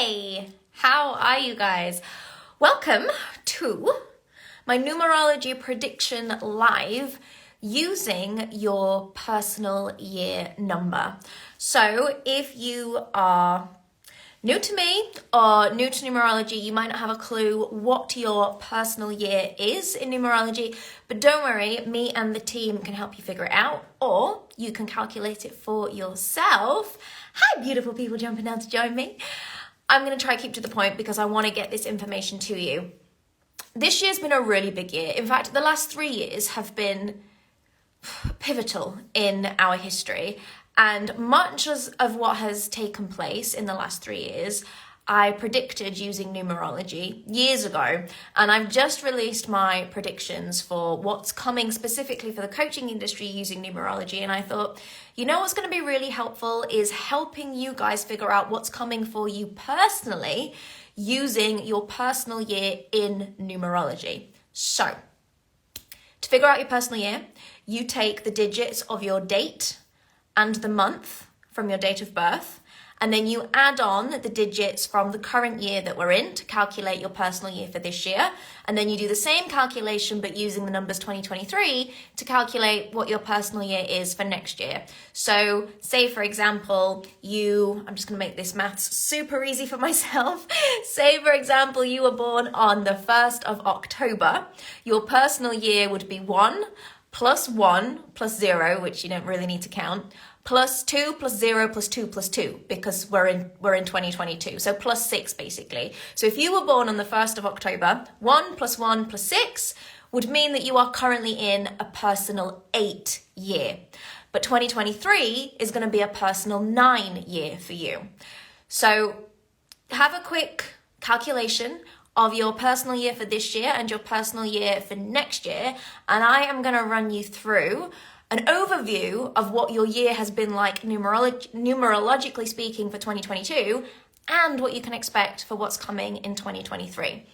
Hey, how are you guys? Welcome to my numerology prediction live using your personal year number. So if you are new to me or new to numerology, you might not have a clue what your personal year is in numerology, but don't worry, me and the team can help you figure it out, or you can calculate it for yourself. Hi, beautiful people jumping down to join me. I'm going to try to keep to the point because I want to get this information to you. This year's been a really big year. In fact, the last 3 years have been pivotal in our history. And much of what has taken place in the last 3 years, I predicted using numerology years ago. And I've just released my predictions for what's coming specifically for the coaching industry using numerology. And I thought, you know what's going to be really helpful is helping you guys figure out what's coming for you personally using your personal year in numerology. So, to figure out your personal year, you take the digits of your date and the month from your date of birth, and then you add on the digits from the current year that we're in to calculate your personal year for this year, and then you do the same calculation but using the numbers 2023 to calculate what your personal year is for next year. So say for example, I'm just going to make this maths super easy for myself. Say for example, you were born on the 1st of October. Your personal year would be 1 plus 0, which you don't really need to count, plus 2 plus 0 plus 2 plus 2, because we're in 2022, so plus 6 basically. So if you were born on the 1st of October, 1 plus 1 plus 6 would mean that you are currently in a personal 8 year. But 2023 is going to be a personal 9 year for you. So have a quick calculation of your personal year for this year and your personal year for next year, and I am going to run you through an overview of what your year has been like numerologically speaking for 2022 and what you can expect for what's coming in 2023.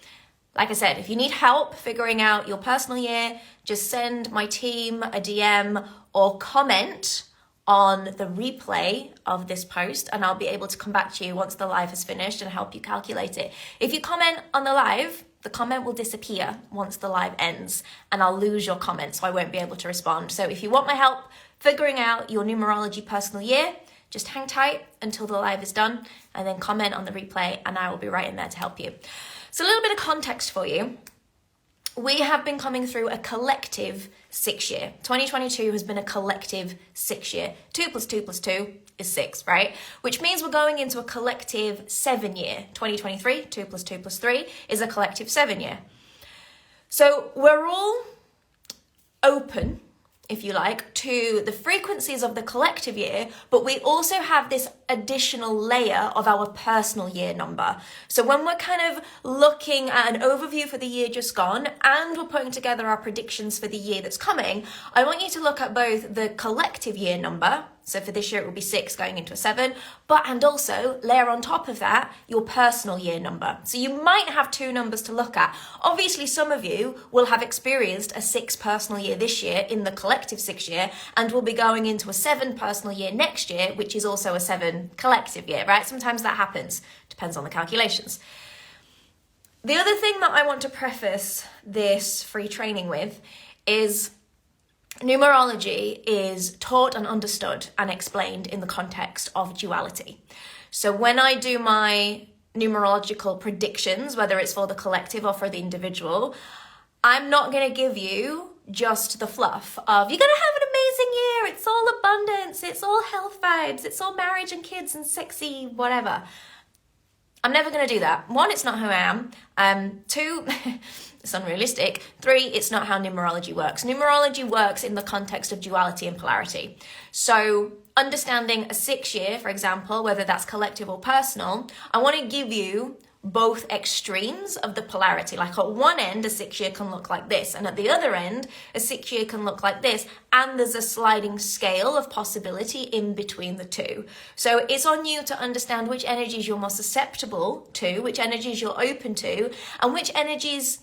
Like I said, if you need help figuring out your personal year, just send my team a DM or comment on the replay of this post, and I'll be able to come back to you once the live has finished and help you calculate it. If you comment on the live, the comment will disappear once the live ends, and I'll lose your comment, so I won't be able to respond. So if you want my help figuring out your numerology personal year, just hang tight until the live is done, and then comment on the replay, and I will be right in there to help you. So a little bit of context for you. We have been coming through a collective 6 year. 2022 has been a collective 6 year. 2 plus 2 plus 2 is 6, right? Which means we're going into a collective 7 year. 2023, 2 plus 2 plus 3 is a collective 7 year. So we're all open, if you like, to the frequencies of the collective year, but we also have this additional layer of our personal year number. So when we're kind of looking at an overview for the year just gone, and we're putting together our predictions for the year that's coming, I want you to look at both the collective year number. So for this year, it will be 6 going into a 7, and also layer on top of that, your personal year number. So you might have 2 numbers to look at. Obviously, some of you will have experienced a 6 personal year this year in the collective 6 year, and will be going into a 7 personal year next year, which is also a 7 collective year, right? Sometimes that happens, depends on the calculations. The other thing that I want to preface this free training with is numerology is taught and understood and explained in the context of duality. So when I do my numerological predictions, whether it's for the collective or for the individual, I'm not going to give you just the fluff of you're going to have an amazing year, it's all abundance, it's all health vibes, it's all marriage and kids and sexy whatever. I'm never going to do that. 1, it's not who I am. 2, it's unrealistic. 3, it's not how numerology works. Numerology works in the context of duality and polarity. So understanding a 6 year, for example, whether that's collective or personal, I want to give you both extremes of the polarity. Like at one end, a 6 year can look like this, and at the other end, a 6 year can look like this, and there's a sliding scale of possibility in between the two. So it's on you to understand which energies you're more susceptible to, which energies you're open to, and which energies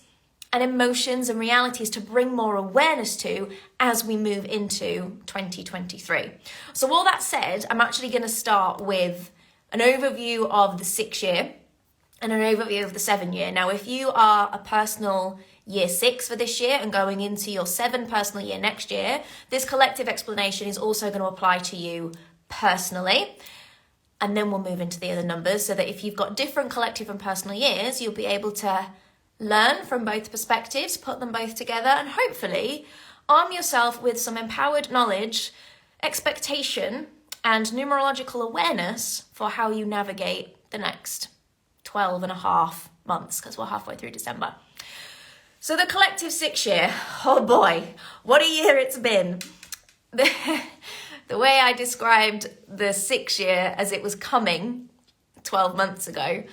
and emotions and realities to bring more awareness to as we move into 2023. So all that said, I'm actually going to start with an overview of the 6 year and an overview of the 7 year. Now, if you are a personal year 6 for this year and going into your 7 personal year next year, this collective explanation is also going to apply to you personally. And then we'll move into the other numbers, so that if you've got different collective and personal years, you'll be able to learn from both perspectives, put them both together, and hopefully arm yourself with some empowered knowledge, expectation, and numerological awareness for how you navigate the next 12 and a half months, because we're halfway through December. So the collective 6 year, oh boy, what a year it's been. The way I described the 6 year as it was coming 12 months ago,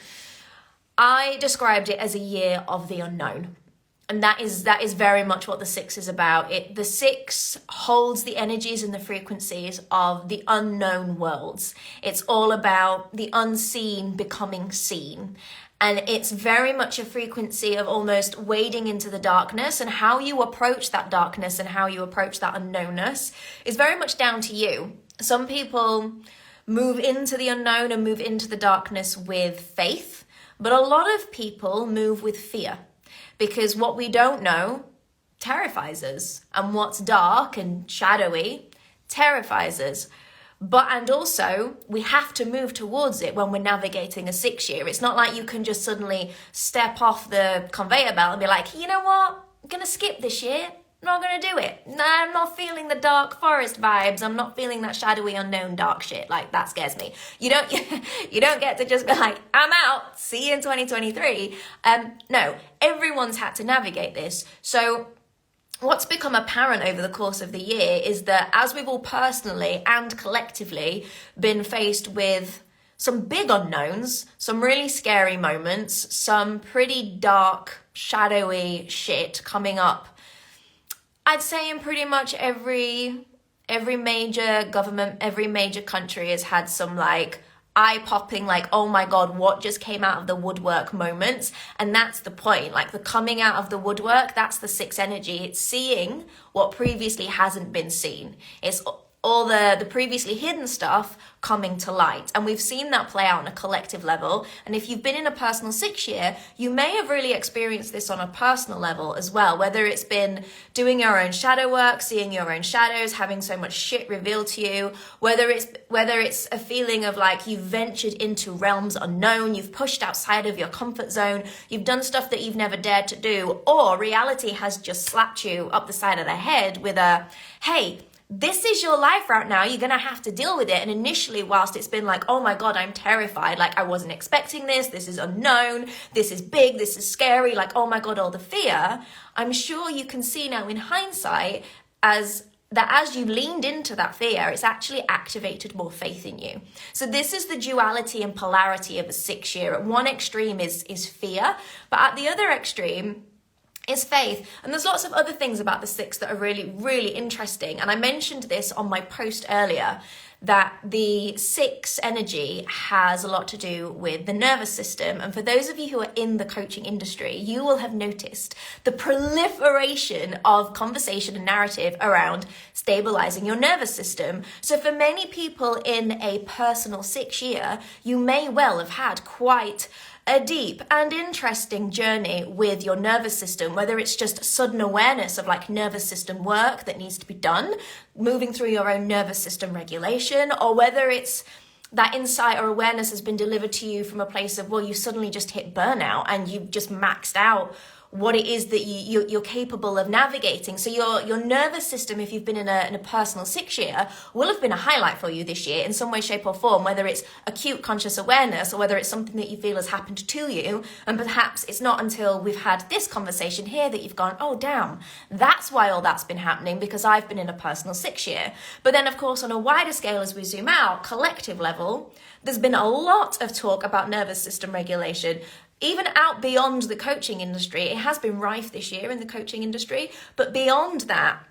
I described it as a year of the unknown. And that is very much what the 6 is about. The 6 holds the energies and the frequencies of the unknown worlds. It's all about the unseen becoming seen. And it's very much a frequency of almost wading into the darkness, and how you approach that darkness and how you approach that unknownness is very much down to you. Some people move into the unknown and move into the darkness with faith, but a lot of people move with fear, because what we don't know terrifies us, and what's dark and shadowy terrifies us. And also, we have to move towards it when we're navigating a 6 year. It's not like you can just suddenly step off the conveyor belt and be like, you know what, I'm going to skip this year. I'm not going to do it. No, I'm not feeling the dark forest vibes. I'm not feeling that shadowy, unknown, dark shit. Like, that scares me. You don't get to just be like, I'm out. See you in 2023. No, everyone's had to navigate this. So what's become apparent over the course of the year is that as we've all personally and collectively been faced with some big unknowns, some really scary moments, some pretty dark, shadowy shit coming up, I'd say in pretty much every major government, every major country has had some like eye-popping, like, oh my God, what just came out of the woodwork moments. And that's the point, like the coming out of the woodwork, that's the 6 energy. It's seeing what previously hasn't been seen. It's all the previously hidden stuff coming to light. And we've seen that play out on a collective level. And if you've been in a personal 6 year, you may have really experienced this on a personal level as well, whether it's been doing your own shadow work, seeing your own shadows, having so much shit revealed to you, whether it's a feeling of like you've ventured into realms unknown, you've pushed outside of your comfort zone, you've done stuff that you've never dared to do, or reality has just slapped you up the side of the head with a, hey, this is your life right now, you're going to have to deal with it. And initially, whilst it's been like, oh my God, I'm terrified, like I wasn't expecting this is unknown, this is big, this is scary, like, oh my God, all the fear, I'm sure you can see now in hindsight as you leaned into that fear, it's actually activated more faith in you. So this is the duality and polarity of a 6 year. At one extreme is fear, but at the other extreme is faith. And there's lots of other things about the 6 that are really, really interesting. And I mentioned this on my post earlier, that the 6 energy has a lot to do with the nervous system. And for those of you who are in the coaching industry, you will have noticed the proliferation of conversation and narrative around stabilizing your nervous system. So for many people in a personal 6 year, you may well have had quite a deep and interesting journey with your nervous system, whether it's just sudden awareness of like nervous system work that needs to be done, moving through your own nervous system regulation, or whether it's that insight or awareness has been delivered to you from a place of, well, you suddenly just hit burnout and you've just maxed out what it is that you're capable of navigating. So your nervous system, if you've been in a personal 6 year, will have been a highlight for you this year in some way, shape or form, whether it's acute conscious awareness or whether it's something that you feel has happened to you. And perhaps it's not until we've had this conversation here that you've gone, oh damn, that's why all that's been happening, because I've been in a personal 6 year. But then of course, on a wider scale, as we zoom out, collective level, there's been a lot of talk about nervous system regulation. Even out beyond the coaching industry, it has been rife this year in the coaching industry, but beyond that,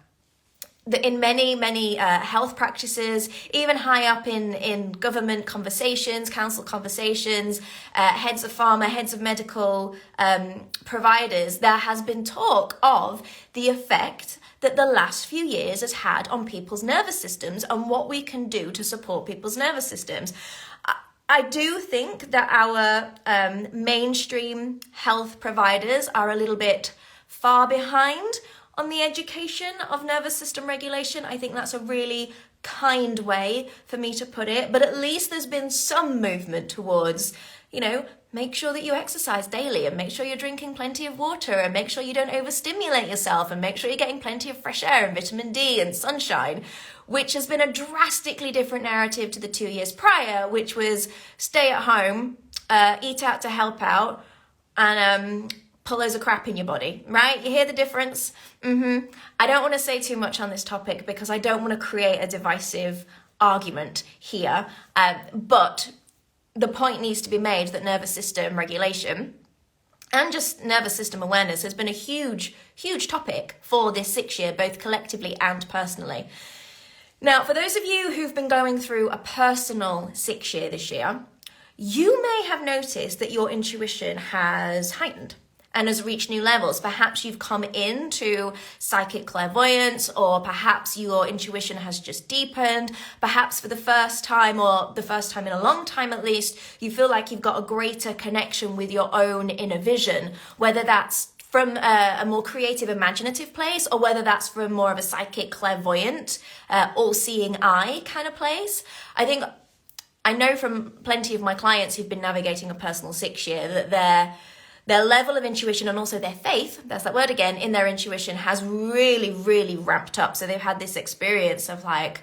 in many health practices, even high up in government conversations, council conversations, heads of pharma, heads of medical providers, there has been talk of the effect that the last few years has had on people's nervous systems and what we can do to support people's nervous systems. I do think that our mainstream health providers are a little bit far behind on the education of nervous system regulation. I think that's a really kind way for me to put it, but at least there's been some movement towards, make sure that you exercise daily, and make sure you're drinking plenty of water, and make sure you don't overstimulate yourself, and make sure you're getting plenty of fresh air and vitamin D and sunshine, which has been a drastically different narrative to the 2 years prior, which was stay at home, eat out to help out, and pull loads of crap in your body, right? You hear the difference? I don't want to say too much on this topic because I don't want to create a divisive argument here, but the point needs to be made that nervous system regulation and just nervous system awareness has been a huge, huge topic for this 6 year, both collectively and personally. Now, for those of you who've been going through a personal 6 year this year, you may have noticed that your intuition has heightened and has reached new levels. Perhaps you've come into psychic clairvoyance, or perhaps your intuition has just deepened. Perhaps for the first time, or the first time in a long time at least, you feel like you've got a greater connection with your own inner vision, whether that's from a more creative, imaginative place, or whether that's from more of a psychic, clairvoyant, all-seeing eye kind of place. I know from plenty of my clients who've been navigating a personal 6 year that their level of intuition and also their faith, that's that word again, in their intuition has really, really ramped up. So they've had this experience of like,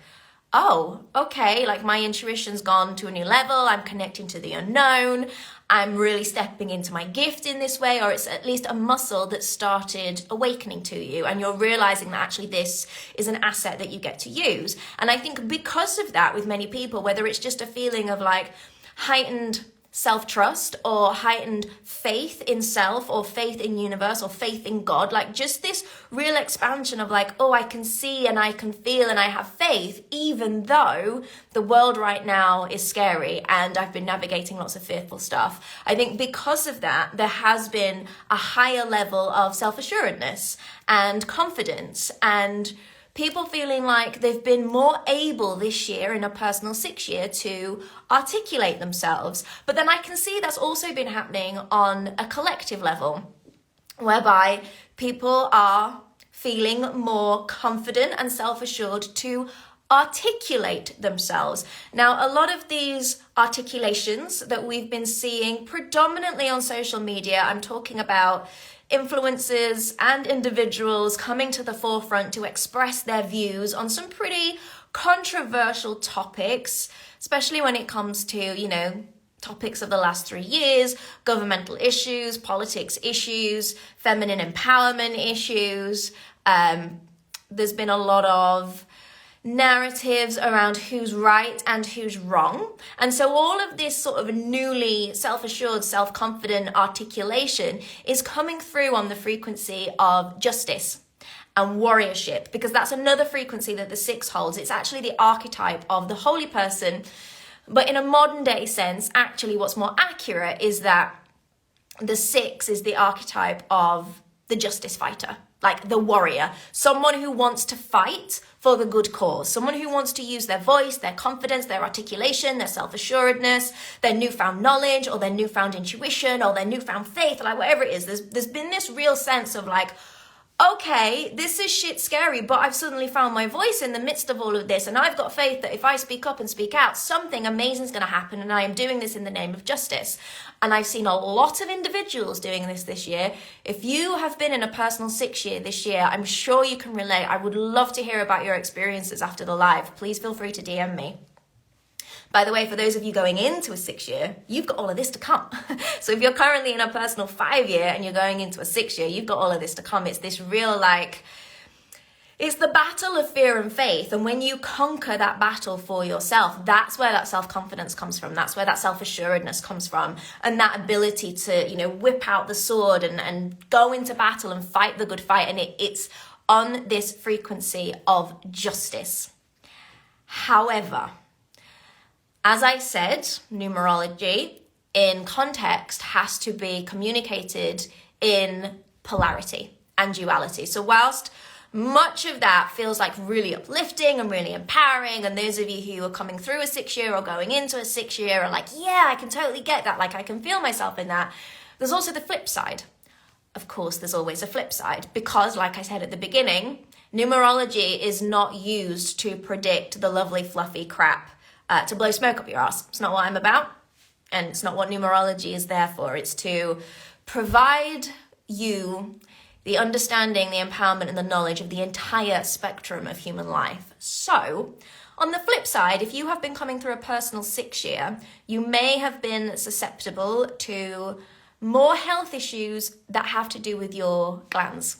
oh, okay, like my intuition's gone to a new level. I'm connecting to the unknown. I'm really stepping into my gift in this way, or it's at least a muscle that started awakening to you. And you're realizing that actually this is an asset that you get to use. And I think because of that, with many people, whether it's just a feeling of like heightened self-trust or heightened faith in self or faith in universe or faith in God, like just this real expansion of like, oh, I can see and I can feel and I have faith, even though the world right now is scary and I've been navigating lots of fearful stuff. I think because of that, there has been a higher level of self-assuredness and confidence, and people feeling like they've been more able this year in a personal 6 year to articulate themselves. But then I can see that's also been happening on a collective level, whereby people are feeling more confident and self-assured to articulate themselves. Now, a lot of these articulations that we've been seeing predominantly on social media, I'm talking about influencers and individuals coming to the forefront to express their views on some pretty controversial topics, especially when it comes to, topics of the last 3 years, governmental issues, politics issues, feminine empowerment issues. There's been a lot of narratives around who's right and who's wrong. And so all of this sort of newly self-assured, self-confident articulation is coming through on the frequency of justice and warriorship, because that's another frequency that the 6 holds. It's actually the archetype of the holy person. But in a modern day sense, actually what's more accurate is that the 6 is the archetype of the justice fighter, like the warrior, someone who wants to fight for the good cause, someone who wants to use their voice, their confidence, their articulation, their self-assuredness, their newfound knowledge or their newfound intuition or their newfound faith, like whatever it is. There's been this real sense of like, okay, this is shit scary, but I've suddenly found my voice in the midst of all of this, and I've got faith that if I speak up and speak out, something amazing is going to happen, and I am doing this in the name of justice. And I've seen a lot of individuals doing this year. If you have been in a personal 6 year this year, I'm sure you can relate. I would love to hear about your experiences after the live. Please feel free to DM me. By the way, for those of you going into a 6 year, you've got all of this to come. So if you're currently in a personal 5 year and you're going into a 6 year, you've got all of this to come. It's this real it's the battle of fear and faith. And when you conquer that battle for yourself, that's where that self-confidence comes from. That's where that self-assuredness comes from. And that ability to, whip out the sword and go into battle and fight the good fight. And it's on this frequency of justice. However, as I said, numerology in context has to be communicated in polarity and duality. So whilst much of that feels like really uplifting and really empowering. And those of you who are coming through a 6 year or going into a 6 year are like, yeah, I can totally get that. Like I can feel myself in that. There's also the flip side. Of course, there's always a flip side because, like I said at the beginning, numerology is not used to predict the lovely fluffy crap to blow smoke up your ass. It's not what I'm about, and it's not what numerology is there for. It's to provide you the understanding, the empowerment, and the knowledge of the entire spectrum of human life. So, on the flip side, if you have been coming through a personal 6 year, you may have been susceptible to more health issues that have to do with your glandular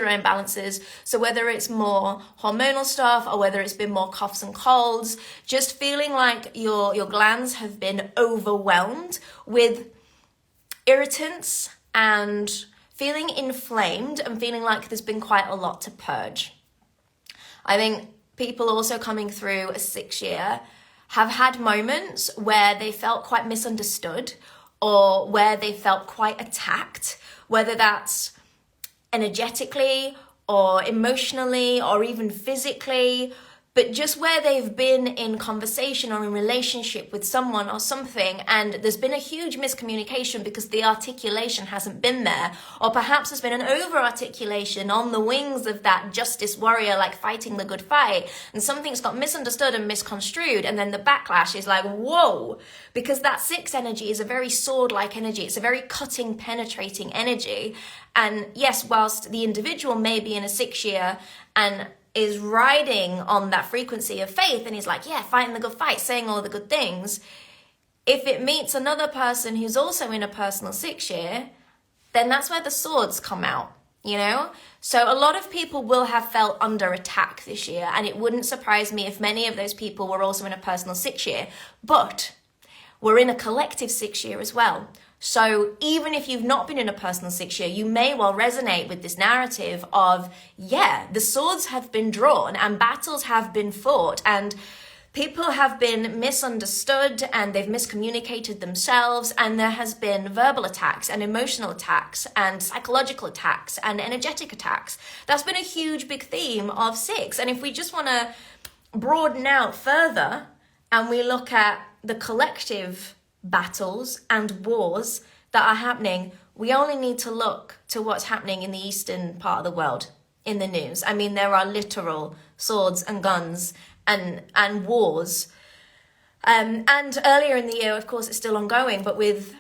imbalances. So whether it's more hormonal stuff or whether it's been more coughs and colds, just feeling like your glands have been overwhelmed with irritants and feeling inflamed and feeling like there's been quite a lot to purge. I think people also coming through a 6 year have had moments where they felt quite misunderstood or where they felt quite attacked, whether that's energetically or emotionally or even physically, but just where they've been in conversation or in relationship with someone or something and there's been a huge miscommunication because the articulation hasn't been there, or perhaps there's been an over-articulation on the wings of that justice warrior, like fighting the good fight, and something's got misunderstood and misconstrued, and then the backlash is like, whoa, because that 6 energy is a very sword-like energy. It's a very cutting, penetrating energy. And yes, whilst the individual may be in a 6 year and is riding on that frequency of faith and he's like, yeah, fighting the good fight, saying all the good things, if it meets another person who's also in a personal 6 year, then that's where the swords come out, you know? So a lot of people will have felt under attack this year, and it wouldn't surprise me if many of those people were also in a personal 6 year, but we're in a collective 6 year as well. So even if you've not been in a personal 6 year, you may well resonate with this narrative of, yeah, the swords have been drawn and battles have been fought and people have been misunderstood and they've miscommunicated themselves, and there has been verbal attacks and emotional attacks and psychological attacks and energetic attacks. That's been a huge big theme of 6. And if we just want to broaden out further and we look at the collective battles and wars that are happening, we only need to look to what's happening in the eastern part of the world in the news. I mean, there are literal swords and guns and wars. And earlier in the year, of course, it's still ongoing, but with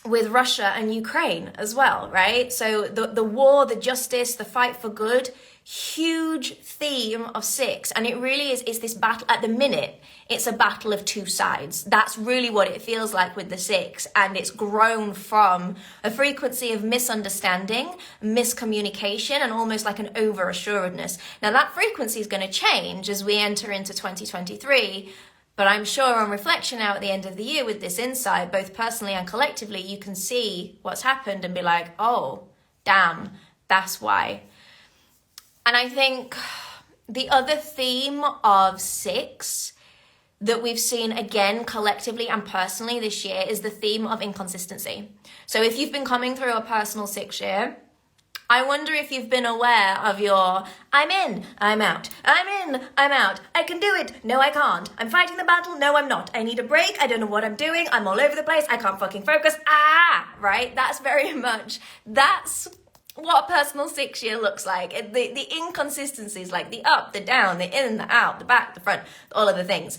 Russia and Ukraine as well, right? So the war, the justice, the fight for good, huge theme of 6. And it really is this battle at the minute. It's a battle of two sides. That's really what it feels like with the 6. And it's grown from a frequency of misunderstanding, miscommunication, and almost like an over-assuredness. Now that frequency is going to change as we enter into 2023. But I'm sure on reflection now at the end of the year with this insight, both personally and collectively, you can see what's happened and be like, oh, damn, that's why. And I think the other theme of 6 that we've seen again collectively and personally this year is the theme of inconsistency. So if you've been coming through a personal 6 year, I wonder if you've been aware of your, I'm in, I'm out, I'm in, I'm out, I can do it, no I can't, I'm fighting the battle, no I'm not, I need a break, I don't know what I'm doing, I'm all over the place, I can't fucking focus, right? That's very much, that's what a personal 6 year looks like. The inconsistencies, like the up, the down, the in, the out, the back, the front, all of the things.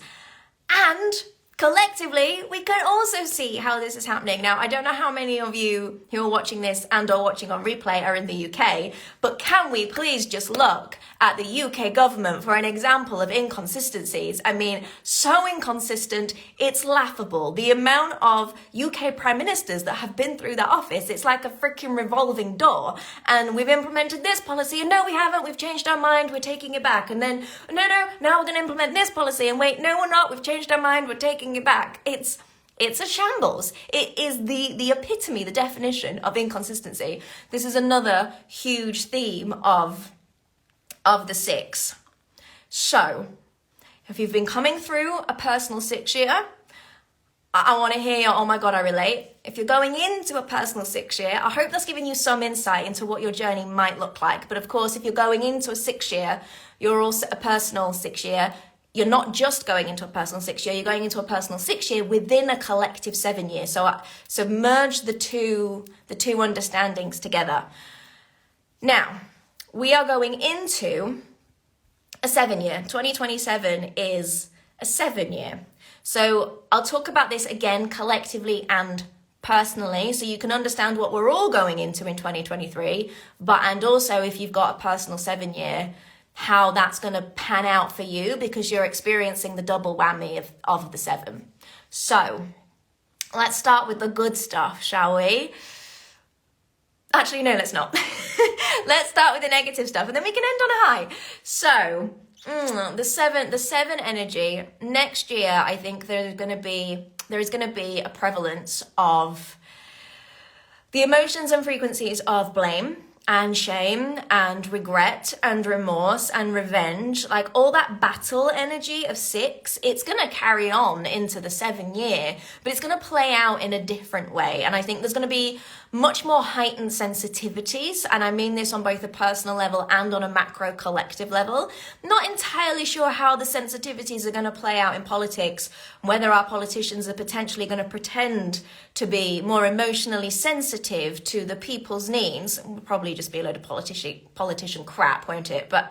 And collectively, we can also see how this is happening. Now, I don't know how many of you who are watching this and or watching on replay are in the UK, but can we please just look at the UK government for an example of inconsistencies? I mean, so inconsistent, it's laughable. The amount of UK prime ministers that have been through that office, it's like a freaking revolving door. And we've implemented this policy, and no, we haven't, we've changed our mind, we're taking it back. And then, no, now we're going to implement this policy, and wait, no, we're not, we've changed our mind, we're taking it back. It's a shambles. It is the epitome, the definition of inconsistency. This is another huge theme of the 6. So, if you've been coming through a personal 6 year, I want to hear your, oh my God, I relate. If you're going into a personal 6 year, I hope that's giving you some insight into what your journey might look like. But of course, if you're going into a 6 year, you're also a personal 6 year. You're not just going into a personal 6 year, you're going into a personal 6 year within a collective 7 year. So merge the two understandings together. Now, we are going into a 7 year. 2027 is a 7 year. So I'll talk about this again collectively and personally, so you can understand what we're all going into in 2023, and also if you've got a personal 7 year, how that's going to pan out for you, because you're experiencing the double whammy of the 7. So let's start with the good stuff, shall we? Actually, no, let's not. Let's start with the negative stuff and then we can end on a high. So the seven energy next year, I think there is going to be a prevalence of the emotions and frequencies of blame and shame and regret and remorse and revenge, like all that battle energy of 6. It's going to carry on into the 7 year, but it's going to play out in a different way. And I think there's going to be much more heightened sensitivities, and I mean this on both a personal level and on a macro collective level. Not entirely sure how the sensitivities are going to play out in politics, whether our politicians are potentially going to pretend to be more emotionally sensitive to the people's needs. It will probably just be a load of politician crap, won't it? But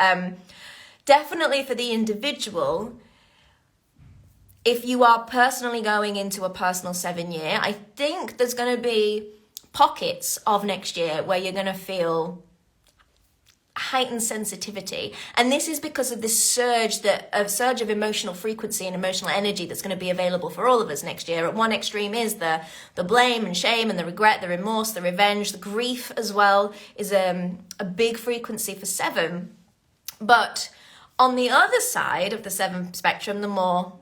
definitely for the individual, if you are personally going into a personal 7 year, I think there's going to be pockets of next year where you're going to feel heightened sensitivity, and this is because of this surge of emotional frequency and emotional energy that's going to be available for all of us next year. At one extreme is the blame and shame and the regret, the remorse, the revenge, the grief as well is a big frequency for 7. But on the other side of the 7 spectrum, the more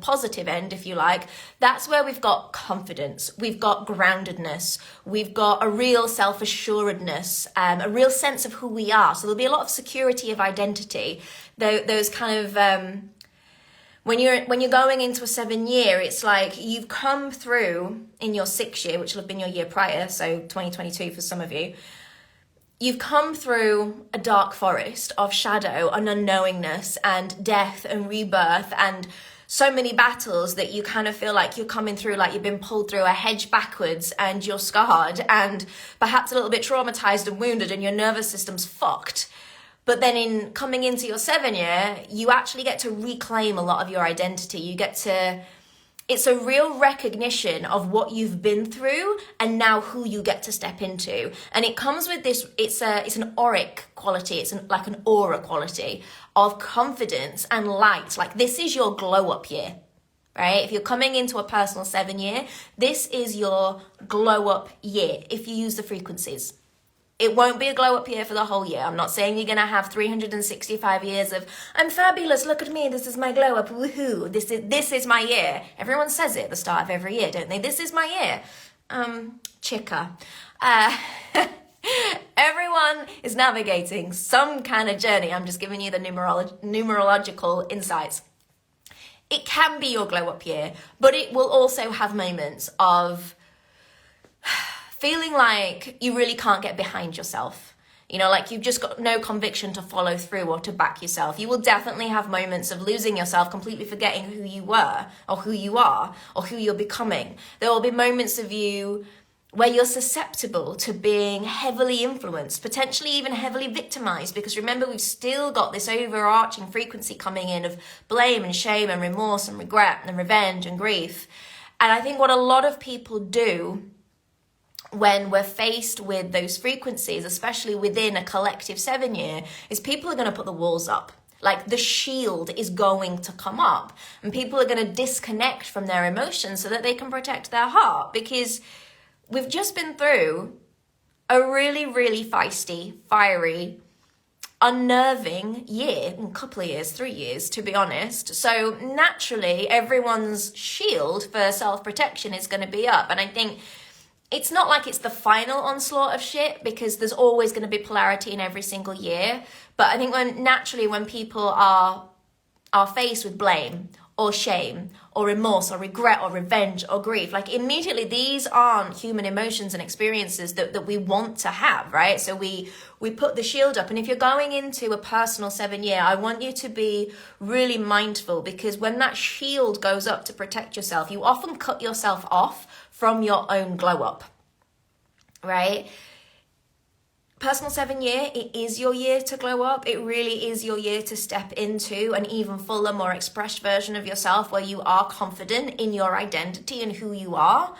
positive end, if you like, that's where we've got confidence, we've got groundedness, we've got a real self-assuredness, a real sense of who we are. So there'll be a lot of security of identity. Those kind of when you're going into a 7 year, it's like you've come through in your 6 year, which will have been your year prior, so 2022 for some of you. You've come through a dark forest of shadow and unknowingness and death and rebirth and so many battles that you kind of feel like you're coming through, like you've been pulled through a hedge backwards and you're scarred and perhaps a little bit traumatized and wounded and your nervous system's fucked. But then in coming into your 7 year, you actually get to reclaim a lot of your identity. It's a real recognition of what you've been through and now who you get to step into. And it comes with this, it's an auric quality, it's like an aura quality of confidence and light. Like this is your glow up year, right? If you're coming into a personal 7 year, this is your glow up year if you use the frequencies. It won't be a glow up year for the whole year. I'm not saying you're going to have 365 years of, I'm fabulous, look at me, this is my glow up, woohoo, this is my year. Everyone says it at the start of every year, don't they? This is my year. Chica. Everyone is navigating some kind of journey. I'm just giving you the numerological insights. It can be your glow up year, but it will also have moments of feeling like you really can't get behind yourself. You know, like you've just got no conviction to follow through or to back yourself. You will definitely have moments of losing yourself, completely forgetting who you were or who you are or who you're becoming. There will be moments of you where you're susceptible to being heavily influenced, potentially even heavily victimized, because remember, we've still got this overarching frequency coming in of blame and shame and remorse and regret and revenge and grief. And I think what a lot of people do when we're faced with those frequencies, especially within a collective 7 year, is people are going to put the walls up. Like the shield is going to come up and people are going to disconnect from their emotions so that they can protect their heart, because we've just been through a really, really feisty, fiery, unnerving year, a couple of years, 3 years, to be honest. So naturally, everyone's shield for self-protection is going to be up. And I think it's not like it's the final onslaught of shit, because there's always going to be polarity in every single year. But I think when people are faced with blame or shame or remorse or regret or revenge or grief. Like immediately, these aren't human emotions and experiences that we want to have, right? So we put the shield up. And if you're going into a personal 7 year, I want you to be really mindful, because when that shield goes up to protect yourself, you often cut yourself off from your own glow up, right? Personal 7 year, it is your year to glow up. It really is your year to step into an even fuller, more expressed version of yourself, where you are confident in your identity and who you are.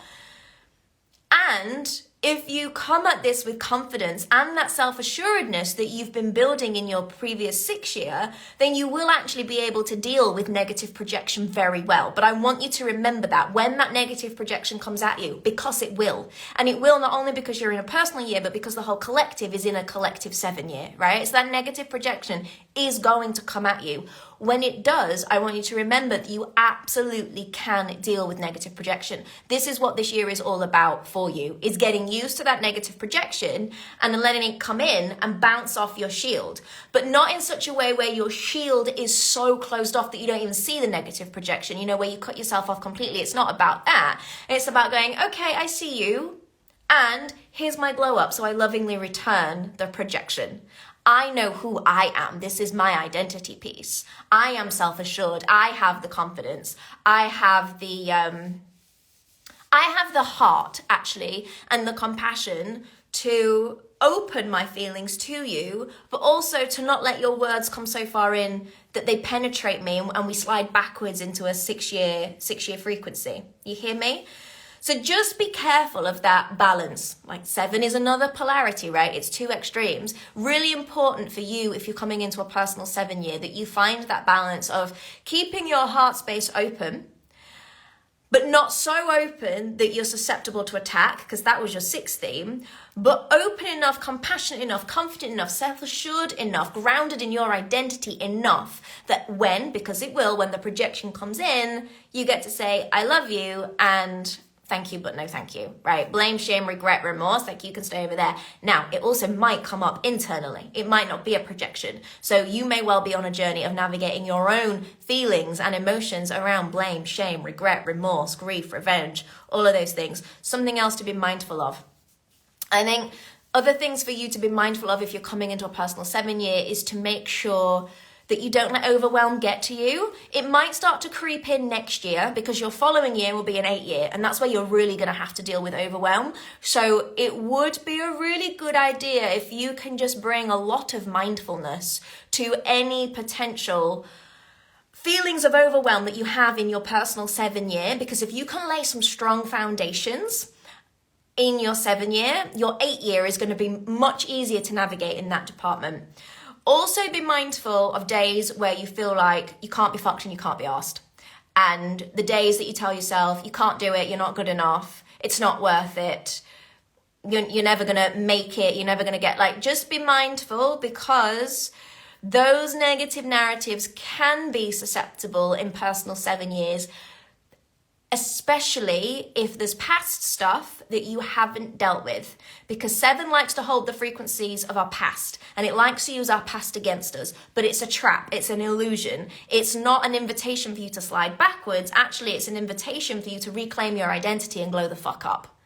And if you come at this with confidence and that self-assuredness that you've been building in your previous 6 year, then you will actually be able to deal with negative projection very well. But I want you to remember that when that negative projection comes at you, because it will. And it will not only because you're in a personal year, but because the whole collective is in a collective 7 year, right? So that negative projection is going to come at you. When it does, I want you to remember that you absolutely can deal with negative projection. This is what this year is all about for you, is getting used to that negative projection and then letting it come in and bounce off your shield. But not in such a way where your shield is so closed off that you don't even see the negative projection, you know, where you cut yourself off completely. It's not about that. It's about going, okay, I see you, and here's my glow up. So I lovingly return the projection. I know who I am. This is my identity piece. I am self-assured. I have the confidence. I have the heart, actually, and the compassion to open my feelings to you, but also to not let your words come so far in that they penetrate me and we slide backwards into a 6 year frequency. You hear me? So just be careful of that balance. Like 7 is another polarity, right? It's 2 extremes. Really important for you, if you're coming into a personal 7 year, that you find that balance of keeping your heart space open, but not so open that you're susceptible to attack, because that was your 6th theme, but open enough, compassionate enough, confident enough, self-assured enough, grounded in your identity enough that because it will, when the projection comes in, you get to say, I love you, and thank you, but no thank you, right? Blame, shame, regret, remorse, like you can stay over there. Now, it also might come up internally. It might not be a projection. So you may well be on a journey of navigating your own feelings and emotions around blame, shame, regret, remorse, grief, revenge, all of those things. Something else to be mindful of. I think other things for you to be mindful of if you're coming into a personal 7 year is to make sure that you don't let overwhelm get to you. It might start to creep in next year, because your following year will be an 8 year, and that's where you're really going to have to deal with overwhelm. So it would be a really good idea if you can just bring a lot of mindfulness to any potential feelings of overwhelm that you have in your personal 7 year, because if you can lay some strong foundations in your 7 year, your 8 year is going to be much easier to navigate in that department. Also be mindful of days where you feel like you can't be fucked and you can't be asked. And the days that you tell yourself, you can't do it, you're not good enough, it's not worth it, you're never going to make it, you're never going to get, like, just be mindful, because those negative narratives can be susceptible in personal 7 years, especially if there's past stuff that you haven't dealt with, because 7 likes to hold the frequencies of our past, and it likes to use our past against us, but it's a trap, it's an illusion. It's not an invitation for you to slide backwards. Actually, it's an invitation for you to reclaim your identity and glow the fuck up.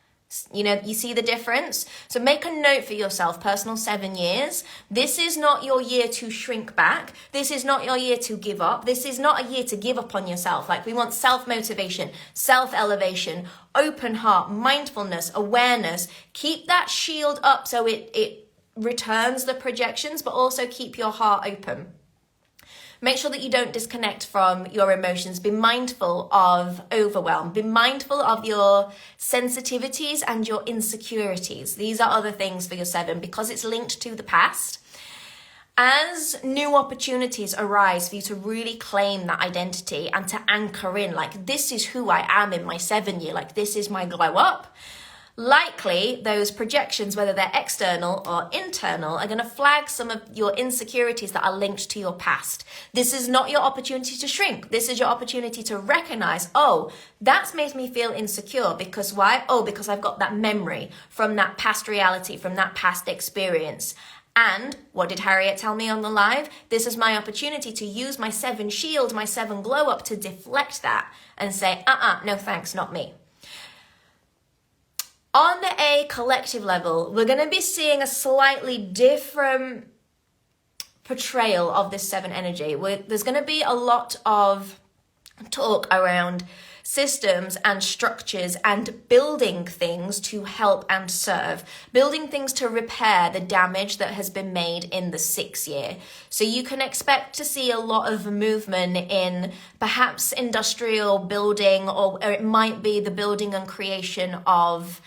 You know, you see the difference? So make a note for yourself, personal 7 years. This is not your year to shrink back. This is not your year to give up. This is not a year to give up on yourself. Like, we want self-motivation, self-elevation, open heart, mindfulness, awareness. Keep that shield up so it returns the projections, but also keep your heart open. Make sure that you don't disconnect from your emotions. Be mindful of overwhelm. Be mindful of your sensitivities and your insecurities. These are other things for your 7, because it's linked to the past. As new opportunities arise for you to really claim that identity and to anchor in, like, this is who I am in my 7 year, like, this is my glow up. Likely, those projections, whether they're external or internal, are going to flag some of your insecurities that are linked to your past. This is not your opportunity to shrink. This is your opportunity to recognize, oh, that's made me feel insecure. Because why? Oh, because I've got that memory from that past reality, from that past experience. And what did Harriet tell me on the live? This is my opportunity to use my 7 shield, my 7 glow up to deflect that and say, no thanks, not me. On a collective level, we're going to be seeing a slightly different portrayal of this 7 energy. There's going to be a lot of talk around systems and structures and building things to help and serve, building things to repair the damage that has been made in the 6th year. So you can expect to see a lot of movement in perhaps industrial building, or it might be the building and creation of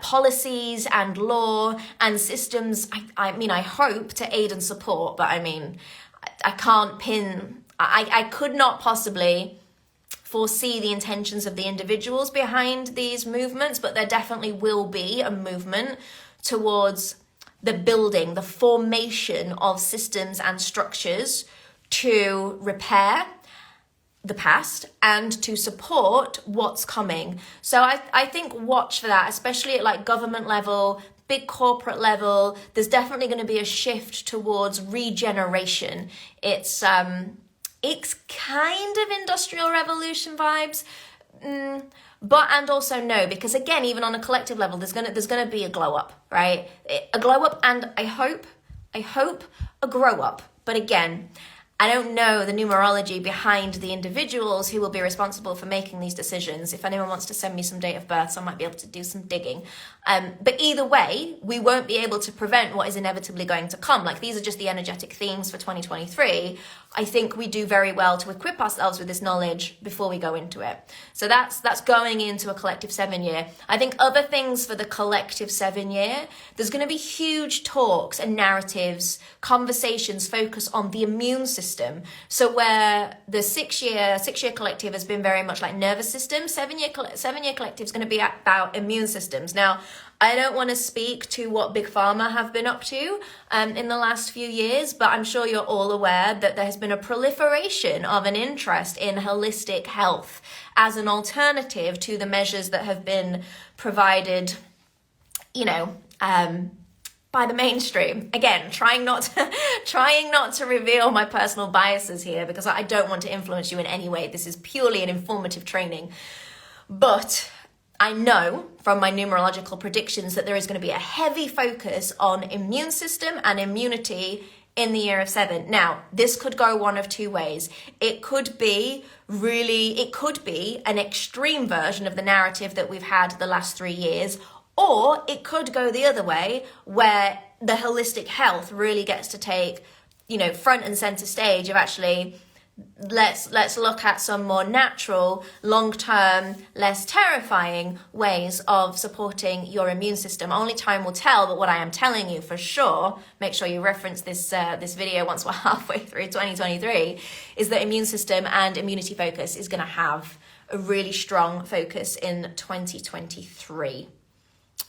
policies and law and systems. I mean, I hope to aid and support, but I mean, I can't pin, I could not possibly foresee the intentions of the individuals behind these movements, but there definitely will be a movement towards the building, the formation of systems and structures to repair the past and to support what's coming. So I think watch for that, especially at like government level, big corporate level. There's definitely going to be a shift towards regeneration. It's kind of industrial revolution vibes, but and also no, because again, even on a collective level, there's gonna be a glow up, right? A glow up, and I hope a grow up. But again, I don't know the numerology behind the individuals who will be responsible for making these decisions. If anyone wants to send me some date of births, I might be able to do some digging. But either way, we won't be able to prevent what is inevitably going to come. Like, these are just the energetic themes for 2023. I think we do very well to equip ourselves with this knowledge before we go into it. So that's going into a collective 7 year. I think other things for the collective 7 year, there's going to be huge talks and narratives, conversations focus on the immune system. So where the 6 year collective has been very much like nervous system, 7 year collective is going to be about immune systems. Now, I don't want to speak to what Big Pharma have been up to in the last few years, but I'm sure you're all aware that there has been a proliferation of an interest in holistic health as an alternative to the measures that have been provided, by the mainstream. Again, trying not to reveal my personal biases here, because I don't want to influence you in any way. This is purely an informative training. But I know from my numerological predictions that there is going to be a heavy focus on immune system and immunity in the year of 7. Now, this could go one of two ways. It could be an extreme version of the narrative that we've had the last 3 years, or it could go the other way, where the holistic health really gets to take, front and center stage of actually, let's look at some more natural, long-term, less terrifying ways of supporting your immune system. Only time will tell, but what I am telling you for sure, make sure you reference this video once we're halfway through 2023, is that immune system and immunity focus is going to have a really strong focus in 2023.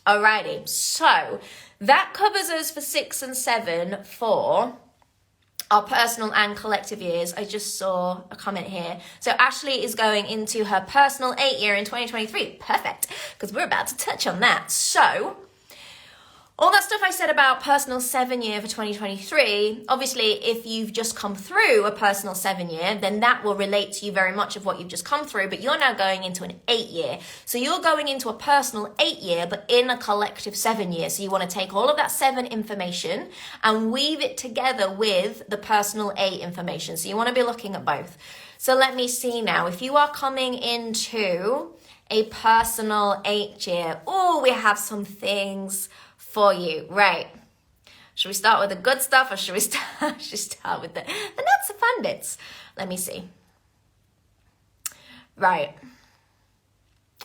Alrighty, so that covers us for 6 and 7 for our personal and collective years. I just saw a comment here. So Ashley is going into her personal 8 year in 2023. Perfect, because we're about to touch on that. So all that stuff I said about personal 7 year for 2023, obviously if you've just come through a personal 7 year, then that will relate to you very much of what you've just come through, but you're now going into an 8 year. So you're going into a personal 8 year, but in a collective 7 year. So you want to take all of that 7 information and weave it together with the personal 8 information. So you want to be looking at both. So let me see now, if you are coming into a personal 8 year, we have some things for you, right? Should we start with the good stuff, or should we start with the nuts and fun bits? Let me see. Right.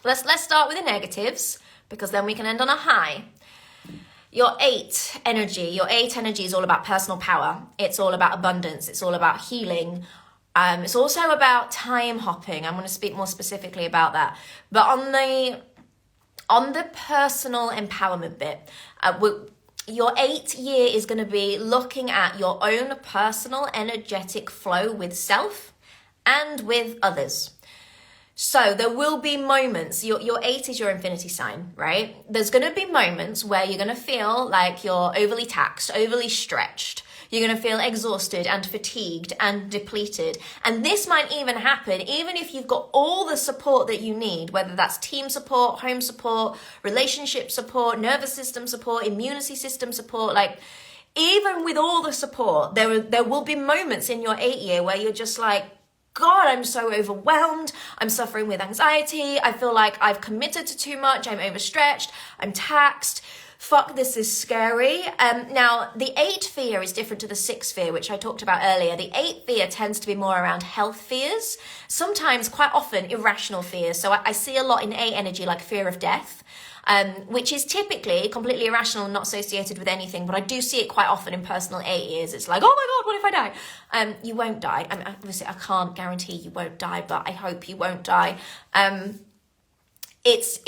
Let's start with the negatives, because then we can end on a high. Your 8 energy is all about personal power. It's all about abundance. It's all about healing. It's also about time hopping. I'm going to speak more specifically about that. But on the personal empowerment bit, your 8 year is going to be looking at your own personal energetic flow with self and with others. So there will be moments, your 8 is your infinity sign, right? There's going to be moments where you're going to feel like you're overly taxed, overly stretched. You're going to feel exhausted and fatigued and depleted. And this might even happen even if you've got all the support that you need, whether that's team support, home support, relationship support, nervous system support, immunity system support. Like, even with all the support, there will be moments in your 8 year where you're just like, God, I'm so overwhelmed. I'm suffering with anxiety. I feel like I've committed to too much. I'm overstretched. I'm taxed. Fuck, this is scary. Now, the 8 fear is different to the 6 fear, which I talked about earlier. The 8 fear tends to be more around health fears, sometimes, quite often, irrational fears. So I see a lot in 8 energy, like fear of death. Which is typically completely irrational and not associated with anything, but I do see it quite often in personal 8 years. It's like, oh my God, what if I die? You won't die. I mean, obviously, I can't guarantee you won't die, but I hope you won't die. It's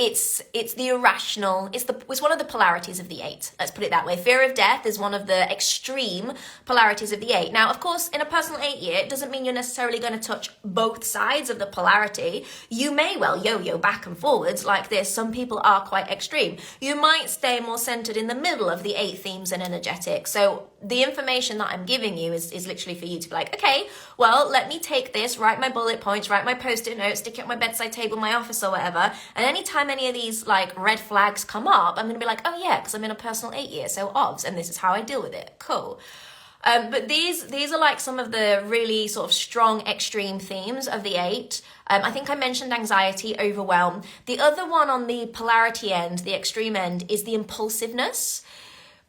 the irrational, it's one of the polarities of the 8. Let's put it that way. Fear of death is one of the extreme polarities of the 8. Now, of course, in a personal 8 year, it doesn't mean you're necessarily going to touch both sides of the polarity. You may well yo-yo back and forwards like this. Some people are quite extreme. You might stay more centered in the middle of the 8 themes and energetic. So the information that I'm giving you is literally for you to be like, okay, well, let me take this, write my bullet points, write my post-it notes, stick it on my bedside table, my office or whatever. And anytime any of these like red flags come up, I'm going to be like, oh yeah, because I'm in a personal 8 year, so obvs, and this is how I deal with it. Cool. But these are like some of the really sort of strong extreme themes of the 8. I think I mentioned anxiety, overwhelm. The other one on the polarity end, the extreme end, is the impulsiveness.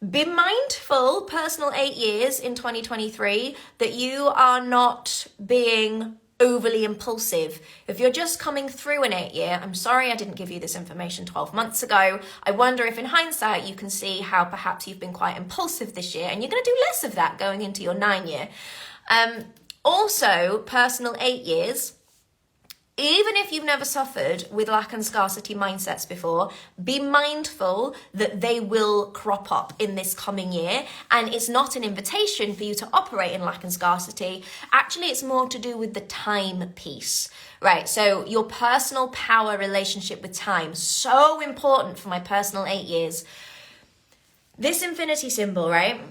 Be mindful, personal 8 years in 2023, that you are not being overly impulsive. If you're just coming through an 8 year, I'm sorry I didn't give you this information 12 months ago. I wonder if in hindsight you can see how perhaps you've been quite impulsive this year, and you're going to do less of that going into your 9 year. Also, personal 8 years, even if you've never suffered with lack and scarcity mindsets before, be mindful that they will crop up in this coming year. And it's not an invitation for you to operate in lack and scarcity. Actually, it's more to do with the time piece, right? So your personal power relationship with time, so important for my personal 8 years. This infinity symbol, right?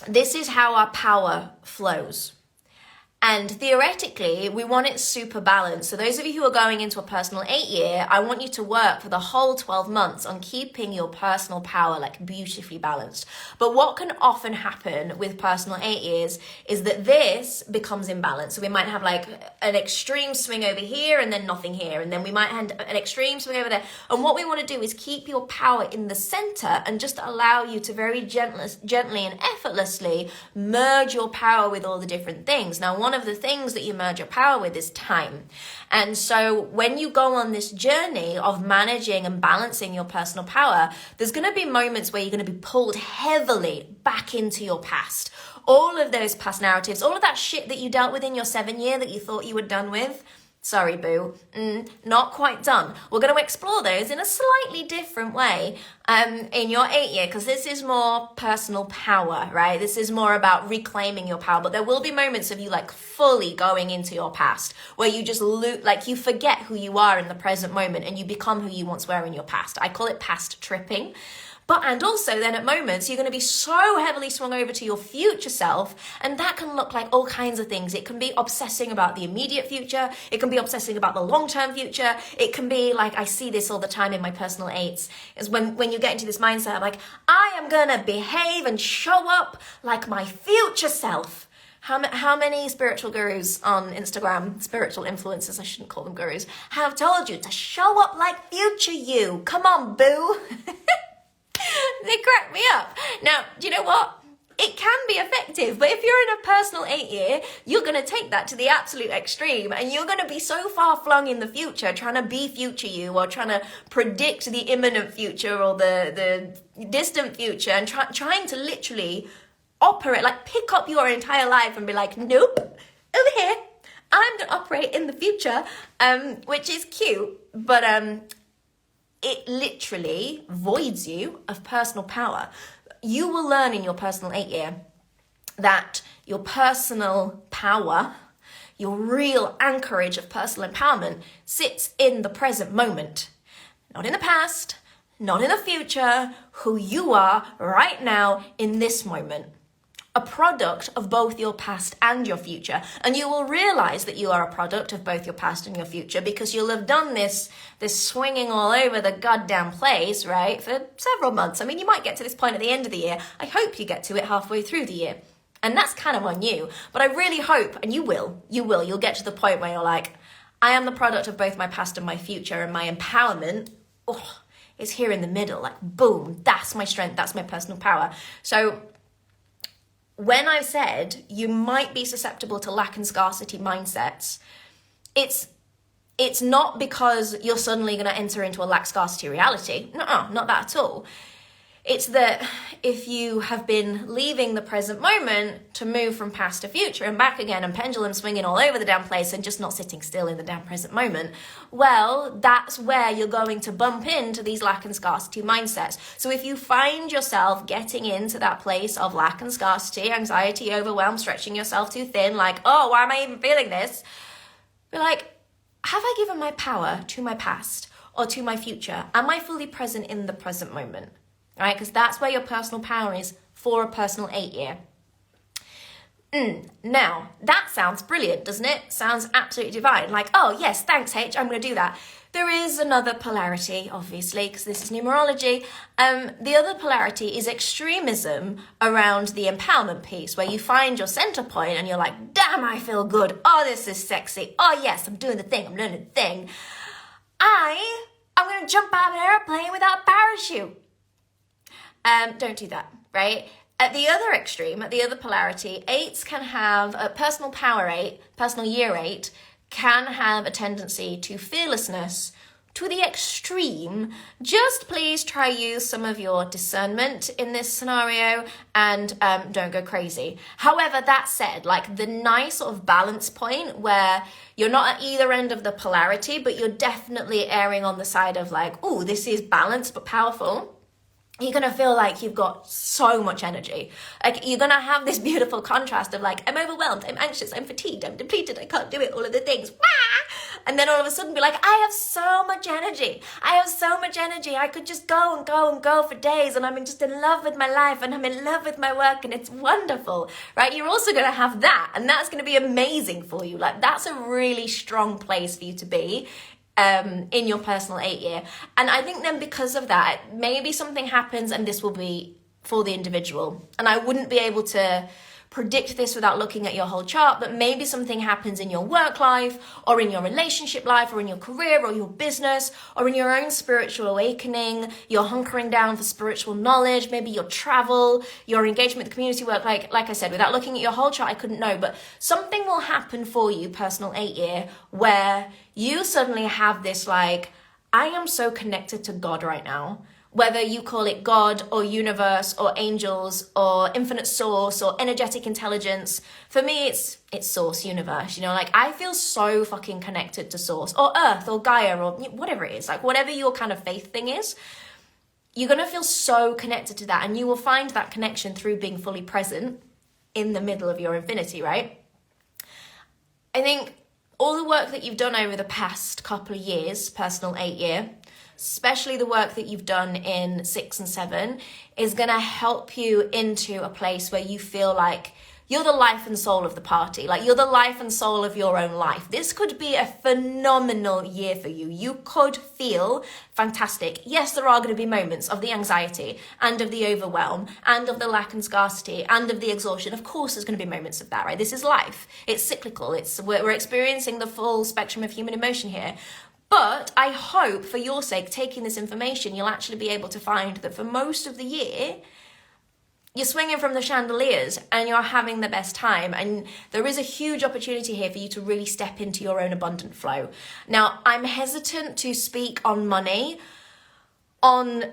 This is how our power flows. And theoretically, we want it super balanced. So those of you who are going into a personal 8 year, I want you to work for the whole 12 months on keeping your personal power like beautifully balanced. But what can often happen with personal 8 years is that this becomes imbalanced. So we might have like an extreme swing over here and then nothing here. And then we might have an extreme swing over there. And what we want to do is keep your power in the center and just allow you to very gently and effortlessly merge your power with all the different things. Now, one of the things that you merge your power with is time. And so when you go on this journey of managing and balancing your personal power, there's going to be moments where you're going to be pulled heavily back into your past. All of those past narratives, all of that shit that you dealt with in your 7 year that you thought you were done with, sorry, boo, not quite done. We're going to explore those in a slightly different way in your 8 year, because this is more personal power, right? This is more about reclaiming your power, but there will be moments of you like fully going into your past where you just like you forget who you are in the present moment and you become who you once were in your past. I call it past tripping. And also then at moments, you're going to be so heavily swung over to your future self. And that can look like all kinds of things. It can be obsessing about the immediate future. It can be obsessing about the long-term future. It can be like, I see this all the time in my personal 8s, is when you get into this mindset of like, I am going to behave and show up like my future self. How many spiritual gurus on Instagram, spiritual influencers, I shouldn't call them gurus, have told you to show up like future you? Come on, boo. They crack me up. Now, do you know what? It can be effective, but if you're in a personal 8 year, you're going to take that to the absolute extreme and you're going to be so far flung in the future trying to be future you or trying to predict the imminent future or the distant future and trying to literally operate, like pick up your entire life and be like, nope, over here, I'm going to operate in the future, which is cute, but it literally voids you of personal power. You will learn in your personal 8 year that your personal power, your real anchorage of personal empowerment sits in the present moment. Not in the past, not in the future, who you are right now in this moment. A product of both your past and your future. And you will realize that you are a product of both your past and your future because you'll have done this swinging all over the goddamn place, right, for several months. I mean, you might get to this point at the end of the year. I hope you get to it halfway through the year. And that's kind of on you. But I really hope, and you'll get to the point where you're like, I am the product of both my past and my future, and my empowerment, is here in the middle. Like, boom, that's my strength, that's my personal power. So when I've said you might be susceptible to lack and scarcity mindsets, it's not because you're suddenly going to enter into a lack scarcity reality. No, not that at all. It's that if you have been leaving the present moment to move from past to future and back again and pendulum swinging all over the damn place and just not sitting still in the damn present moment, well, that's where you're going to bump into these lack and scarcity mindsets. So if you find yourself getting into that place of lack and scarcity, anxiety, overwhelm, stretching yourself too thin, like, oh, why am I even feeling this? Be like, have I given my power to my past or to my future? Am I fully present in the present moment? Right, because that's where your personal power is for a personal 8-year. Now, that sounds brilliant, doesn't it? Sounds absolutely divine. Like, oh, yes, thanks, H, I'm going to do that. There is another polarity, obviously, because this is numerology. The other polarity is extremism around the empowerment piece, where you find your center point and you're like, damn, I feel good. Oh, this is sexy. Oh, yes, I'm doing the thing. I'm learning the thing. I'm going to jump out of an airplane without a parachute. Don't do that, right? At the other extreme, at the other polarity, 8s can have a personal power 8, personal year 8, can have a tendency to fearlessness to the extreme. Just please try use some of your discernment in this scenario and don't go crazy. However, that said, like the nice sort of balance point where you're not at either end of the polarity, but you're definitely erring on the side of like, oh, this is balanced but powerful. You're going to feel like you've got so much energy. Like you're going to have this beautiful contrast of like, I'm overwhelmed, I'm anxious, I'm fatigued, I'm depleted, I can't do it, all of the things. And then all of a sudden be like, I have so much energy. I have so much energy. I could just go and go and go for days and I'm just in love with my life and I'm in love with my work and it's wonderful, right? You're also going to have that and that's going to be amazing for you. Like that's a really strong place for you to be in your personal 8-year. And I think then because of that, maybe something happens and this will be for the individual. And I wouldn't be able to predict this without looking at your whole chart, but maybe something happens in your work life or in your relationship life or in your career or your business or in your own spiritual awakening. You're hunkering down for spiritual knowledge, maybe your travel, your engagement with community work. Like I said, without looking at your whole chart, I couldn't know, but something will happen for you, personal 8-year, where you suddenly have this like, I am so connected to God right now. Whether you call it God or universe or angels or infinite source or energetic intelligence, for me it's source, universe, you know, like I feel so fucking connected to source or earth or Gaia or whatever it is, like whatever your kind of faith thing is, you're going to feel so connected to that and you will find that connection through being fully present in the middle of your infinity, right? I think all the work that you've done over the past couple of years, personal 8-year, especially the work that you've done in 6 and 7, is going to help you into a place where you feel like you're the life and soul of the party. Like you're the life and soul of your own life. This could be a phenomenal year for you. You could feel fantastic. Yes, there are going to be moments of the anxiety and of the overwhelm and of the lack and scarcity and of the exhaustion. Of course, there's going to be moments of that, right? This is life. It's cyclical. We're experiencing the full spectrum of human emotion here. But I hope, for your sake, taking this information, you'll actually be able to find that for most of the year, you're swinging from the chandeliers and you're having the best time. And there is a huge opportunity here for you to really step into your own abundant flow. Now, I'm hesitant to speak on money on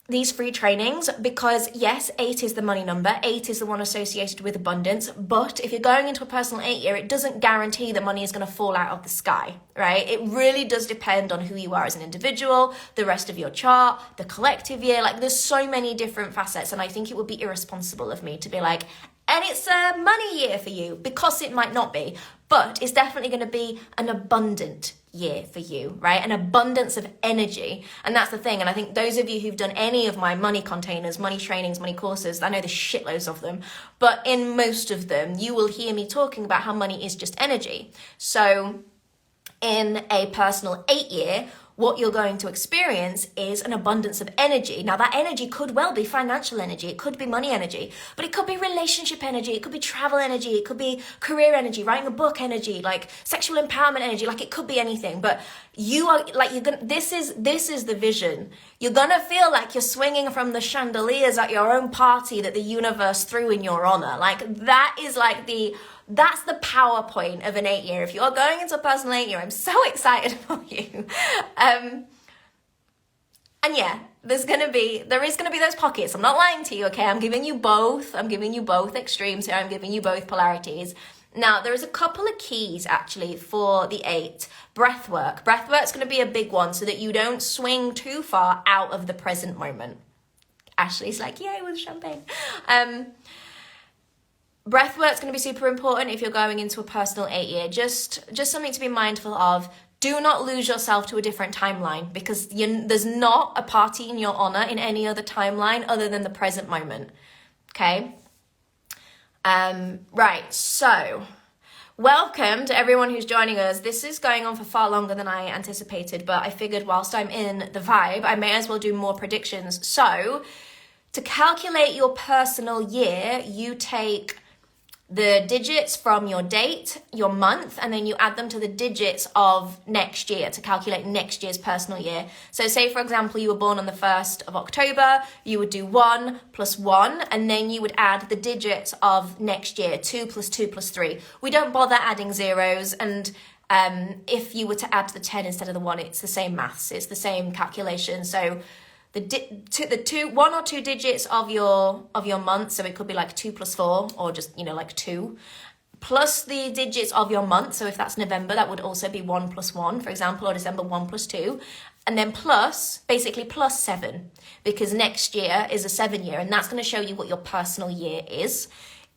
these free trainings because yes, 8 is the money number. 8 is the one associated with abundance. But if you're going into a personal 8-year, it doesn't guarantee that money is going to fall out of the sky, right? It really does depend on who you are as an individual, the rest of your chart, the collective year. Like there's so many different facets. And I think it would be irresponsible of me to be like, And it's a money year for you, because it might not be, but it's definitely going to be an abundant year for you, right? An abundance of energy. And that's the thing. And I think those of you who've done any of my money containers, money trainings, money courses, I know there's shitloads of them, but in most of them, you will hear me talking about how money is just energy. So in a personal 8-year, what you're going to experience is an abundance of energy. Now, that energy could well be financial energy, it could be money energy, but it could be relationship energy, it could be travel energy, it could be career energy, writing a book energy, like sexual empowerment energy, like it could be anything. But you are like, this is the vision. You're gonna feel like you're swinging from the chandeliers at your own party that the universe threw in your honor. Like that is like that's the PowerPoint of an 8-year. If you're going into a personal 8-year, I'm so excited for you. And yeah, there is gonna be those pockets. I'm not lying to you, okay? I'm giving you both extremes here. I'm giving you both polarities. Now, there is a couple of keys actually for the 8. Breath work. Breath work's gonna be a big one so that you don't swing too far out of the present moment. Ashley's like, yay, with champagne. Breath work's going to be super important if you're going into a personal 8-year. Just something to be mindful of. Do not lose yourself to a different timeline, because there's not a party in your honor in any other timeline other than the present moment. Okay? Right, so welcome to everyone who's joining us. This is going on for far longer than I anticipated, but I figured whilst I'm in the vibe, I may as well do more predictions. So to calculate your personal year, you take the digits from your date, your month, and then you add them to the digits of next year to calculate next year's personal year. So say, for example, you were born on the 1st of October, you would do 1 plus 1, and then you would add the digits of next year, 2 plus 2 plus 3. We don't bother adding zeros, and if you were to add the 10 instead of the 1, it's the same maths, it's the same calculation. So the 1 or 2 digits of your month, so it could be like 2 plus 4, or just, like 2, plus the digits of your month. So if that's November, that would also be 1 plus 1, for example, or December, 1 plus 2, and then plus 7, because next year is a 7-year, and that's going to show you what your personal year is.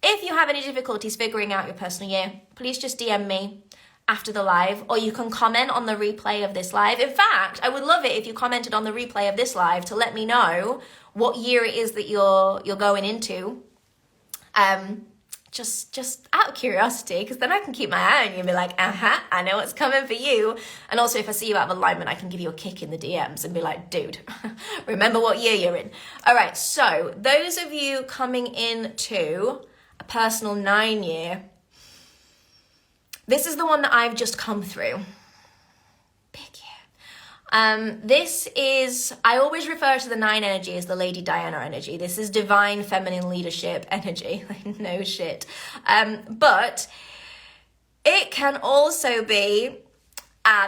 If you have any difficulties figuring out your personal year, please just DM me after the live, or you can comment on the replay of this live. In fact, I would love it if you commented on the replay of this live to let me know what year it is that you're going into. Just out of curiosity, because then I can keep my eye on you and be like, I know what's coming for you. And also, if I see you out of alignment, I can give you a kick in the DMs and be like, dude, remember what year you're in. All right, so those of you coming into a personal 9-year, this is the one that I've just come through. Big year. This is, I always refer to the 9 energy as the Lady Diana energy. This is divine feminine leadership energy. No shit. But it can also be,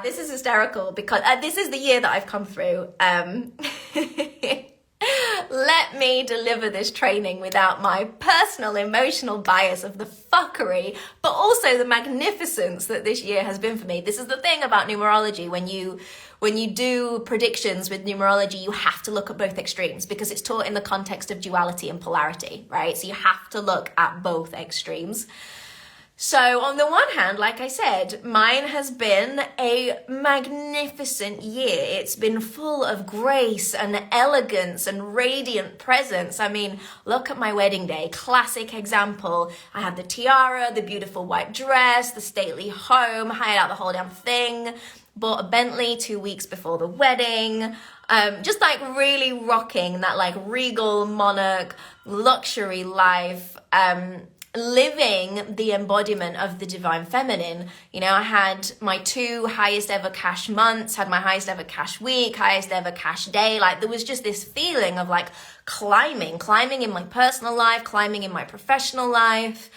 this is hysterical, because this is the year that I've come through. Let me deliver this training without my personal emotional bias of the fuckery, but also the magnificence that this year has been for me. This is the thing about numerology. When you do predictions with numerology, you have to look at both extremes, because it's taught in the context of duality and polarity, right? So you have to look at both extremes. So on the one hand, like I said, mine has been a magnificent year. It's been full of grace and elegance and radiant presence. I mean, look at my wedding day, classic example. I had the tiara, the beautiful white dress, the stately home, hired out the whole damn thing, bought a Bentley 2 weeks before the wedding. Just like really rocking that like regal monarch luxury life, living the embodiment of the divine feminine. I had my 2 highest ever cash months, had my highest ever cash week, highest ever cash day. Like there was just this feeling of like climbing in my personal life, climbing in my professional life,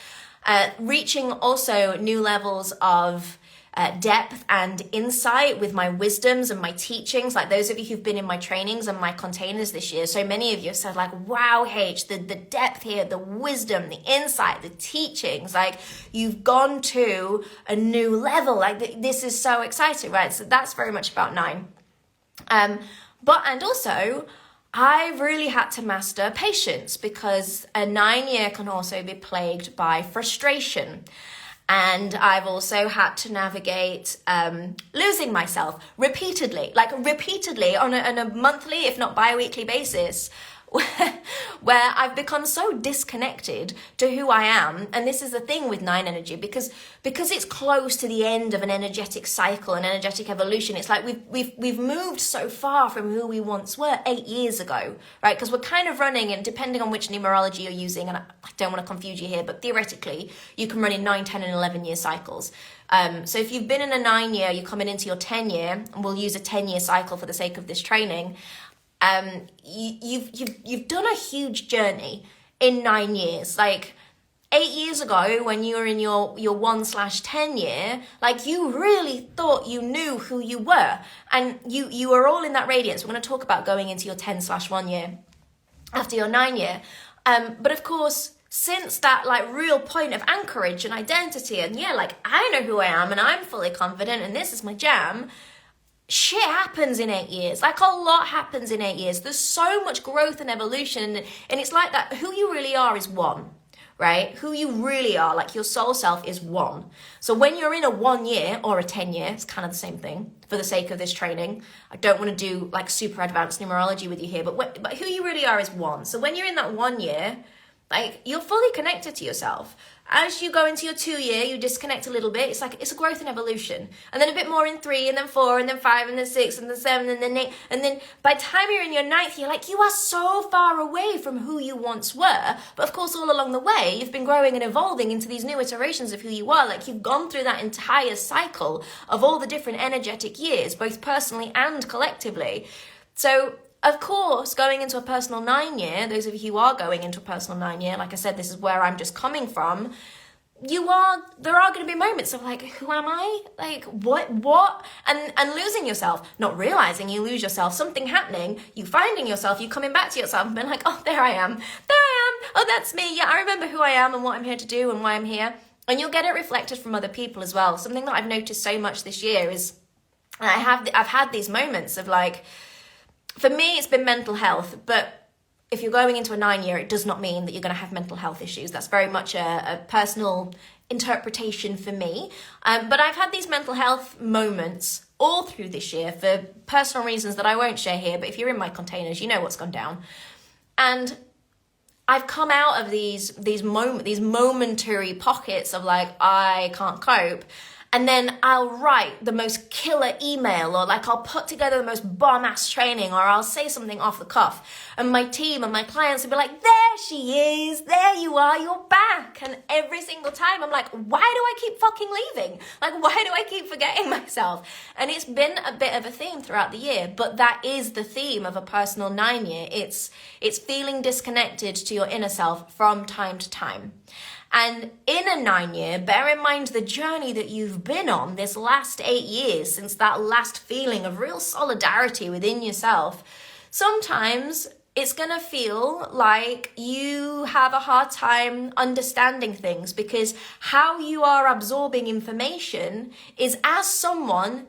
reaching also new levels of depth and insight with my wisdoms and my teachings. Like those of you who've been in my trainings and my containers this year, so many of you have said like, wow, H, the depth here, the wisdom, the insight, the teachings, like you've gone to a new level. Like this is so exciting, right? So that's very much about 9. And also I've really had to master patience, because a 9-year can also be plagued by frustration. And I've also had to navigate losing myself repeatedly on a monthly, if not bi-weekly basis, where I've become so disconnected to who I am. And this is the thing with 9 energy, because it's close to the end of an energetic cycle, an energetic evolution. It's like we've moved so far from who we once were 8 years ago, right? Because we're kind of running, and depending on which numerology you're using, and I don't want to confuse you here, but theoretically you can run in 9, 10 and 11 year cycles. So if you've been in a 9-year, you're coming into your 10-year, and we'll use a 10-year cycle for the sake of this training. You've done a huge journey in 9 years. Like 8 years ago, when you were in your 1/10 year, like you really thought you knew who you were, and you were all in that radiance. We're going to talk about going into your 10/1 year after your 9 year. But of course, since that like real point of anchorage and identity, and yeah, like I know who I am and I'm fully confident and this is my jam, shit happens in 8 years. Like a lot happens in 8 years. There's so much growth and evolution, and it's like that. Who you really are is one, right? Who you really are, like your soul self, is one. So when you're in a 1 year or a 10 year, it's kind of the same thing for the sake of this training. I don't want to do like super advanced numerology with you here, but who you really are is one. So when you're in that 1 year, like you're fully connected to yourself. As you go into your 2 year, you disconnect a little bit. It's like, it's a growth and evolution. And then a bit more in 3, and then 4, and then 5, and then 6, and then 7, and then 8. And then by the time you're in your 9th, you're like, you are so far away from who you once were. But of course, all along the way, you've been growing and evolving into these new iterations of who you are. Like you've gone through that entire cycle of all the different energetic years, both personally and collectively. So of course, going into a personal 9 year, those of you who are going into a personal 9 year, like I said, this is where I'm just coming from. There are going to be moments of like, who am I? Like, what? And losing yourself, not realizing you lose yourself, something happening, you finding yourself, you coming back to yourself and being like, oh, there I am. Oh, that's me. Yeah, I remember who I am and what I'm here to do and why I'm here. And you'll get it reflected from other people as well. Something that I've noticed so much this year is, I've had these moments of like, for me, it's been mental health, but if you're going into a 9 year, it does not mean that you're going to have mental health issues. That's very much a personal interpretation for me. But I've had these mental health moments all through this year for personal reasons that I won't share here, but if you're in my containers, you know what's gone down. And I've come out of these momentary pockets of like, I can't cope. And then I'll write the most killer email, or like I'll put together the most bomb-ass training, or I'll say something off the cuff. And my team and my clients will be like, there she is, there you are, you're back. And every single time I'm like, why do I keep fucking leaving? Like, why do I keep forgetting myself? And it's been a bit of a theme throughout the year, but that is the theme of a personal 9 year. It's feeling disconnected to your inner self from time to time. And in a 9 year, bear in mind the journey that you've been on this last 8 years, since that last feeling of real solidarity within yourself. Sometimes it's going to feel like you have a hard time understanding things, because how you are absorbing information is as someone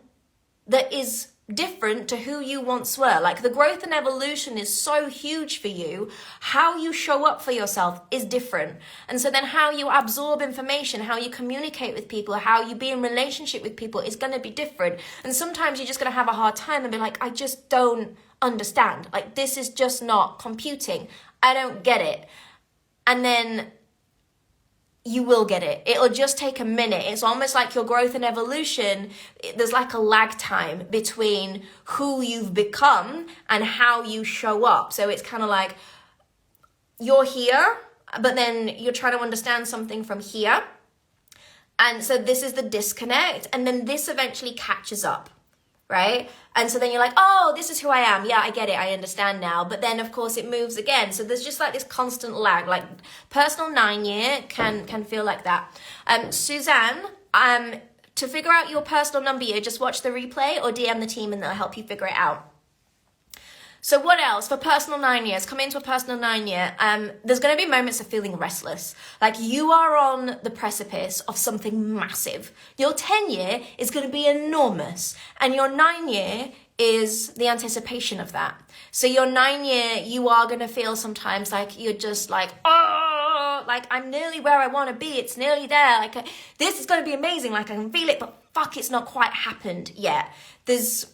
that is different to who you once were. Like the growth and evolution is so huge for you. How you show up for yourself is different. And so then how you absorb information, how you communicate with people, how you be in relationship with people is going to be different. And sometimes you're just going to have a hard time and be like, I just don't understand. Like this is just not computing. I don't get it. And then you will get it. It'll just take a minute. It's almost like your growth and evolution. There's like a lag time between who you've become and how you show up. So it's kind of like you're here, but then you're trying to understand something from here. And so this is the disconnect. And then this eventually catches up, right? And so then you're like, oh, this is who I am. Yeah, I get it. I understand now. But then, of course, it moves again. So there's just like this constant lag. Like personal 9 year can feel like that. Suzanne, to figure out your personal number year, just watch the replay or DM the team and they'll help you figure it out. So what else for personal 9 years? Coming into a personal 9 year, there's going to be moments of feeling restless. Like you are on the precipice of something massive. Your 10 year is going to be enormous, and your 9 year is the anticipation of that. So your 9 year, you are going to feel sometimes like you're just like, oh, like I'm nearly where I want to be. It's nearly there. Like this is going to be amazing. Like I can feel it, but fuck, it's not quite happened yet. There's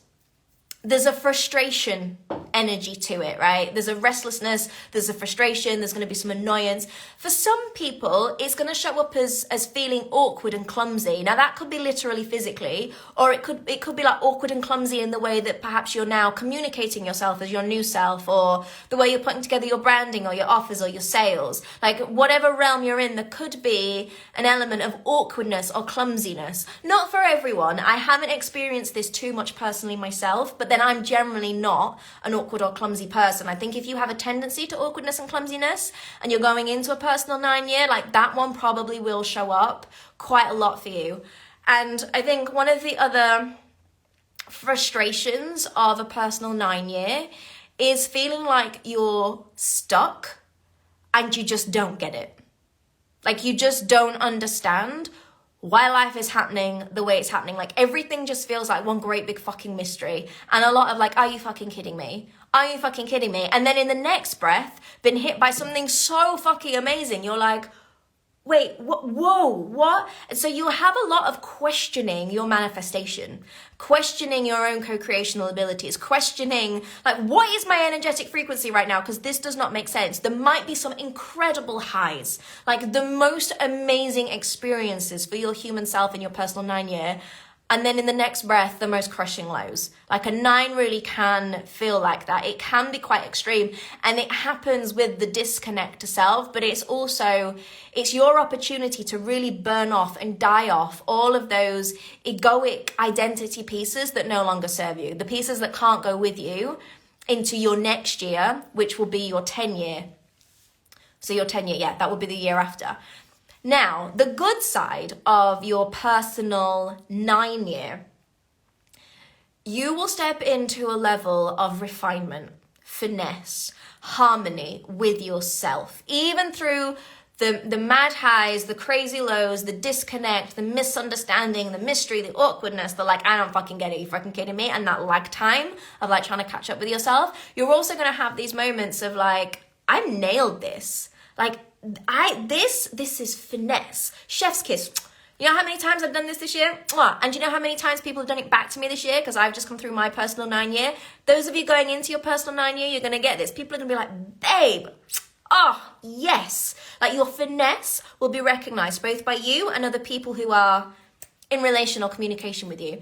a frustration energy to it, right? There's a restlessness, there's a frustration, there's going to be some annoyance. For some people, it's going to show up as feeling awkward and clumsy. Now that could be literally physically, or it could be like awkward and clumsy in the way that perhaps you're now communicating yourself as your new self, or the way you're putting together your branding or your offers or your sales. Like whatever realm you're in, there could be an element of awkwardness or clumsiness. Not for everyone. I haven't experienced this too much personally myself, but then I'm generally not an awkward or clumsy person. I think if you have a tendency to awkwardness and clumsiness and you're going into a personal 9 year, like that one probably will show up quite a lot for you. And I think one of the other frustrations of a personal 9 year is feeling like you're stuck and you just don't get it. Like you just don't understand why life is happening the way it's happening. Like everything just feels like one great big fucking mystery. And a lot of like, are you fucking kidding me? Are you fucking kidding me? And then in the next breath, been hit by something so fucking amazing. You're like, wait, whoa, what? And so you have a lot of questioning your manifestation, questioning your own co-creational abilities, questioning like, what is my energetic frequency right now? Because this does not make sense. There might be some incredible highs, like the most amazing experiences for your human self in your personal 9 year. And then in the next breath, the most crushing lows. Like a 9 really can feel like that. It can be quite extreme, and it happens with the disconnect to self, but it's your opportunity to really burn off and die off all of those egoic identity pieces that no longer serve you, the pieces that can't go with you into your next year, which will be your 10 year. So your 10 year, yeah, that will be the year after. Now, the good side of your personal 9 year, you will step into a level of refinement, finesse, harmony with yourself, even through the mad highs, the crazy lows, the disconnect, the misunderstanding, the mystery, the awkwardness, the like, I don't fucking get it, you fucking kidding me? And that lag time of like trying to catch up with yourself. You're also going to have these moments of like, I nailed this. Like, this is finesse. Chef's kiss. You know how many times I've done this year? And you know how many times people have done it back to me this year? Because I've just come through my personal 9 year. Those of you going into your personal 9 year, you're going to get this. People are going to be like, babe, oh, yes. Like your finesse will be recognized both by you and other people who are in relational communication with you.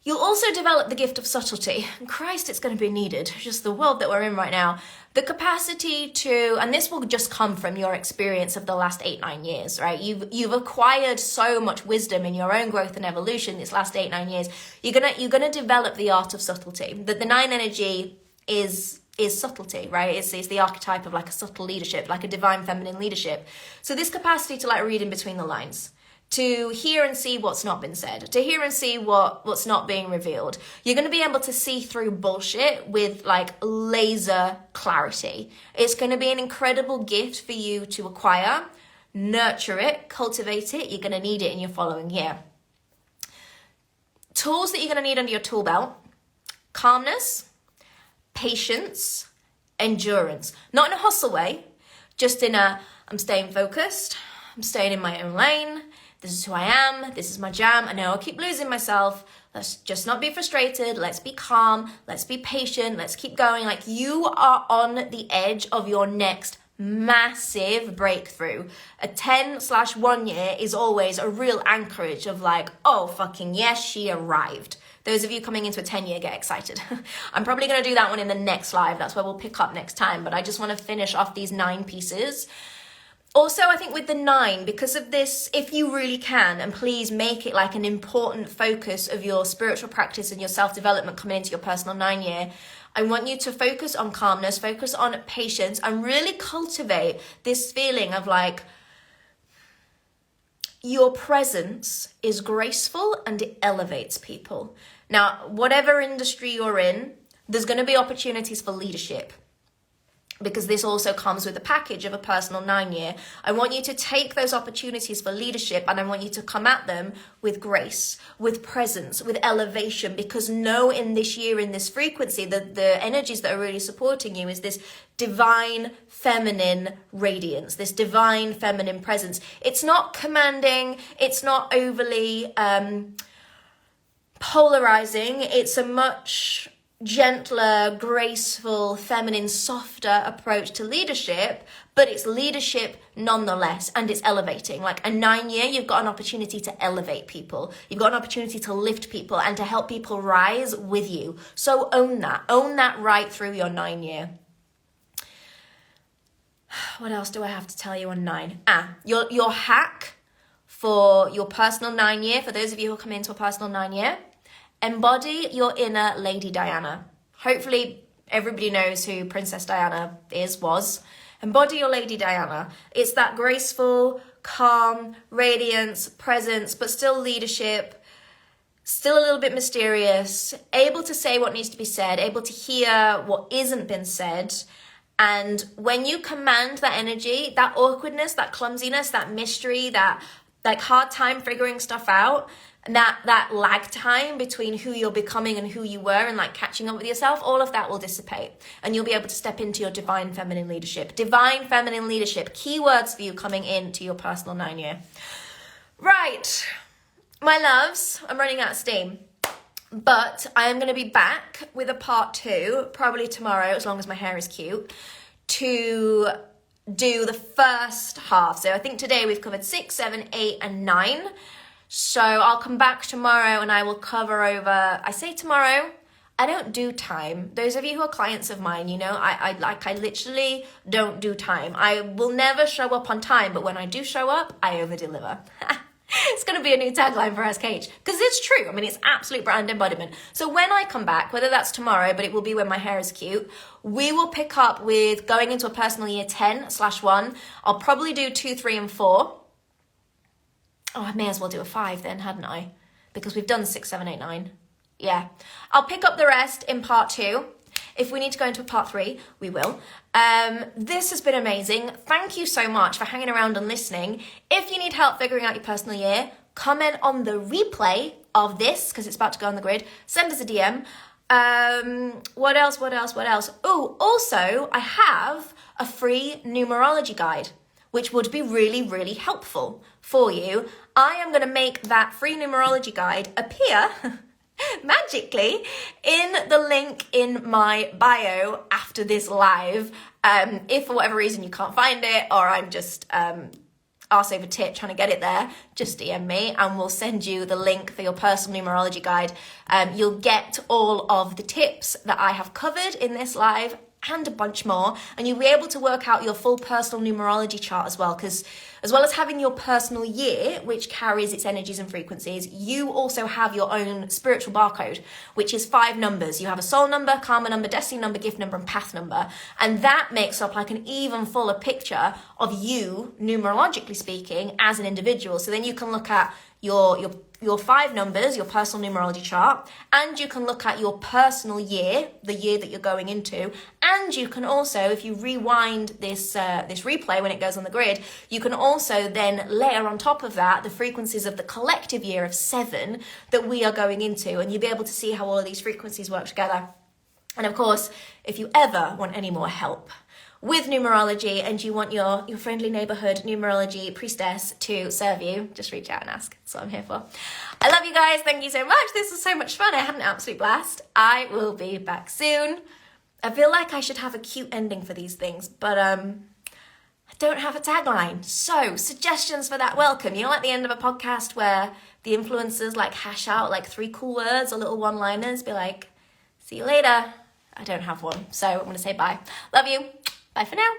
You'll also develop the gift of subtlety. And Christ, it's going to be needed. Just the world that we're in right now. The capacity to, and this will just come from your experience of the last 8-9 years, right? You've acquired so much wisdom in your own growth and evolution these last 8-9 years. You're gonna develop the art of subtlety. The 9 energy is subtlety, right? It's the archetype of like a subtle leadership, like a divine feminine leadership. So this capacity to like read in between the lines, to hear and see what's not been said, to hear and see what's not being revealed. You're going to be able to see through bullshit with like laser clarity. It's going to be an incredible gift for you to acquire, nurture it, cultivate it. You're going to need it in your following year. Tools that you're going to need under your tool belt: calmness, patience, endurance. Not in a hustle way, just in a, I'm staying focused, I'm staying in my own lane. This is who I am. This is my jam. I know I'll keep losing myself. Let's just not be frustrated. Let's be calm. Let's be patient. Let's keep going. Like you are on the edge of your next massive breakthrough. A 10/1 year is always a real anchorage of like, oh, fucking yes, she arrived. Those of you coming into a 10 year, get excited. I'm probably going to do that one in the next live. That's where we'll pick up next time. But I just want to finish off these 9 pieces. Also, I think with the 9, because of this, if you really can, and please make it like an important focus of your spiritual practice and your self-development coming into your personal 9 year, I want you to focus on calmness, focus on patience, and really cultivate this feeling of like, your presence is graceful and it elevates people. Now, whatever industry you're in, there's going to be opportunities for leadership, because this also comes with a package of a personal 9-year. I want you to take those opportunities for leadership, and I want you to come at them with grace, with presence, with elevation, because know in this year, in this frequency, the energies that are really supporting you is this divine feminine radiance, this divine feminine presence. It's not commanding, it's not overly polarizing, it's a much gentler, graceful, feminine, softer approach to leadership, but it's leadership nonetheless, and it's elevating. Like a 9-year, you've got an opportunity to elevate people. You've got an opportunity to lift people and to help people rise with you. So own that right through your 9-year. What else do I have to tell you on 9? Your hack for your personal 9-year, for those of you who come into a personal 9-year, embody your inner Lady Diana. Hopefully everybody knows who Princess Diana was. Embody your Lady Diana. It's that graceful, calm, radiance, presence, but still leadership, still a little bit mysterious, able to say what needs to be said, able to hear what isn't been said. And when you command that energy, that awkwardness, that clumsiness, that mystery, that like hard time figuring stuff out, and that lag time between who you're becoming and who you were, and like catching up with yourself, all of that will dissipate, and you'll be able to step into your divine feminine leadership. Divine feminine leadership, keywords for you coming into your personal 9-year. Right, my loves, I'm running out of steam, but I am going to be back with a part 2, probably tomorrow, as long as my hair is cute, to do the first half. So I think today we've covered 6, 7, 8, and 9. So I'll come back tomorrow and I will cover over, I say tomorrow, I don't do time. Those of you who are clients of mine, you know, I literally don't do time. I will never show up on time, but when I do show up, I over-deliver. It's going to be a new tagline for SKH, because it's true. I mean, it's absolute brand embodiment. So when I come back, whether that's tomorrow, but it will be when my hair is cute, we will pick up with going into a personal year 10/1. I'll probably do 2, 3, and 4. Oh, I may as well do a 5 then, hadn't I? Because we've done 6, 7, 8, 9. Yeah. I'll pick up the rest in part 2. If we need to go into a part 3, we will. This has been amazing. Thank you so much for hanging around and listening. If you need help figuring out your personal year, comment on the replay of this, because it's about to go on the grid. Send us a DM. What else? Oh, also, I have a free numerology guide, which would be really, really helpful for you. I am going to make that free numerology guide appear magically in the link in my bio after this live. If for whatever reason you can't find it, or I'm just arse over tit trying to get it there, just DM me and we'll send you the link for your personal numerology guide. You'll get all of the tips that I have covered in this live and a bunch more, and you'll be able to work out your full personal numerology chart as well, because as well as having your personal year, which carries its energies and frequencies, you also have your own spiritual barcode, which is 5 numbers. You have a soul number, karma number, destiny number, gift number, and path number, and that makes up like an even fuller picture of you, numerologically speaking, as an individual. So then you can look at your 5 numbers, your personal numerology chart, and you can look at your personal year, the year that you're going into, and you can also, if you rewind this replay when it goes on the grid, you can also then layer on top of that the frequencies of the collective year of 7 that we are going into, and you'll be able to see how all of these frequencies work together. And of course, if you ever want any more help with numerology and you want your friendly neighborhood numerology priestess to serve you, just reach out and ask. That's what I'm here for. I love you guys. Thank you so much. This was so much fun. I had an absolute blast. I will be back soon. I feel like I should have a cute ending for these things, but I don't have a tagline. So suggestions for that welcome. You know, at the end of a podcast where the influencers like hash out like 3 cool words or little one-liners, be like, see you later. I don't have one. So I'm going to say bye. Love you. Bye for now.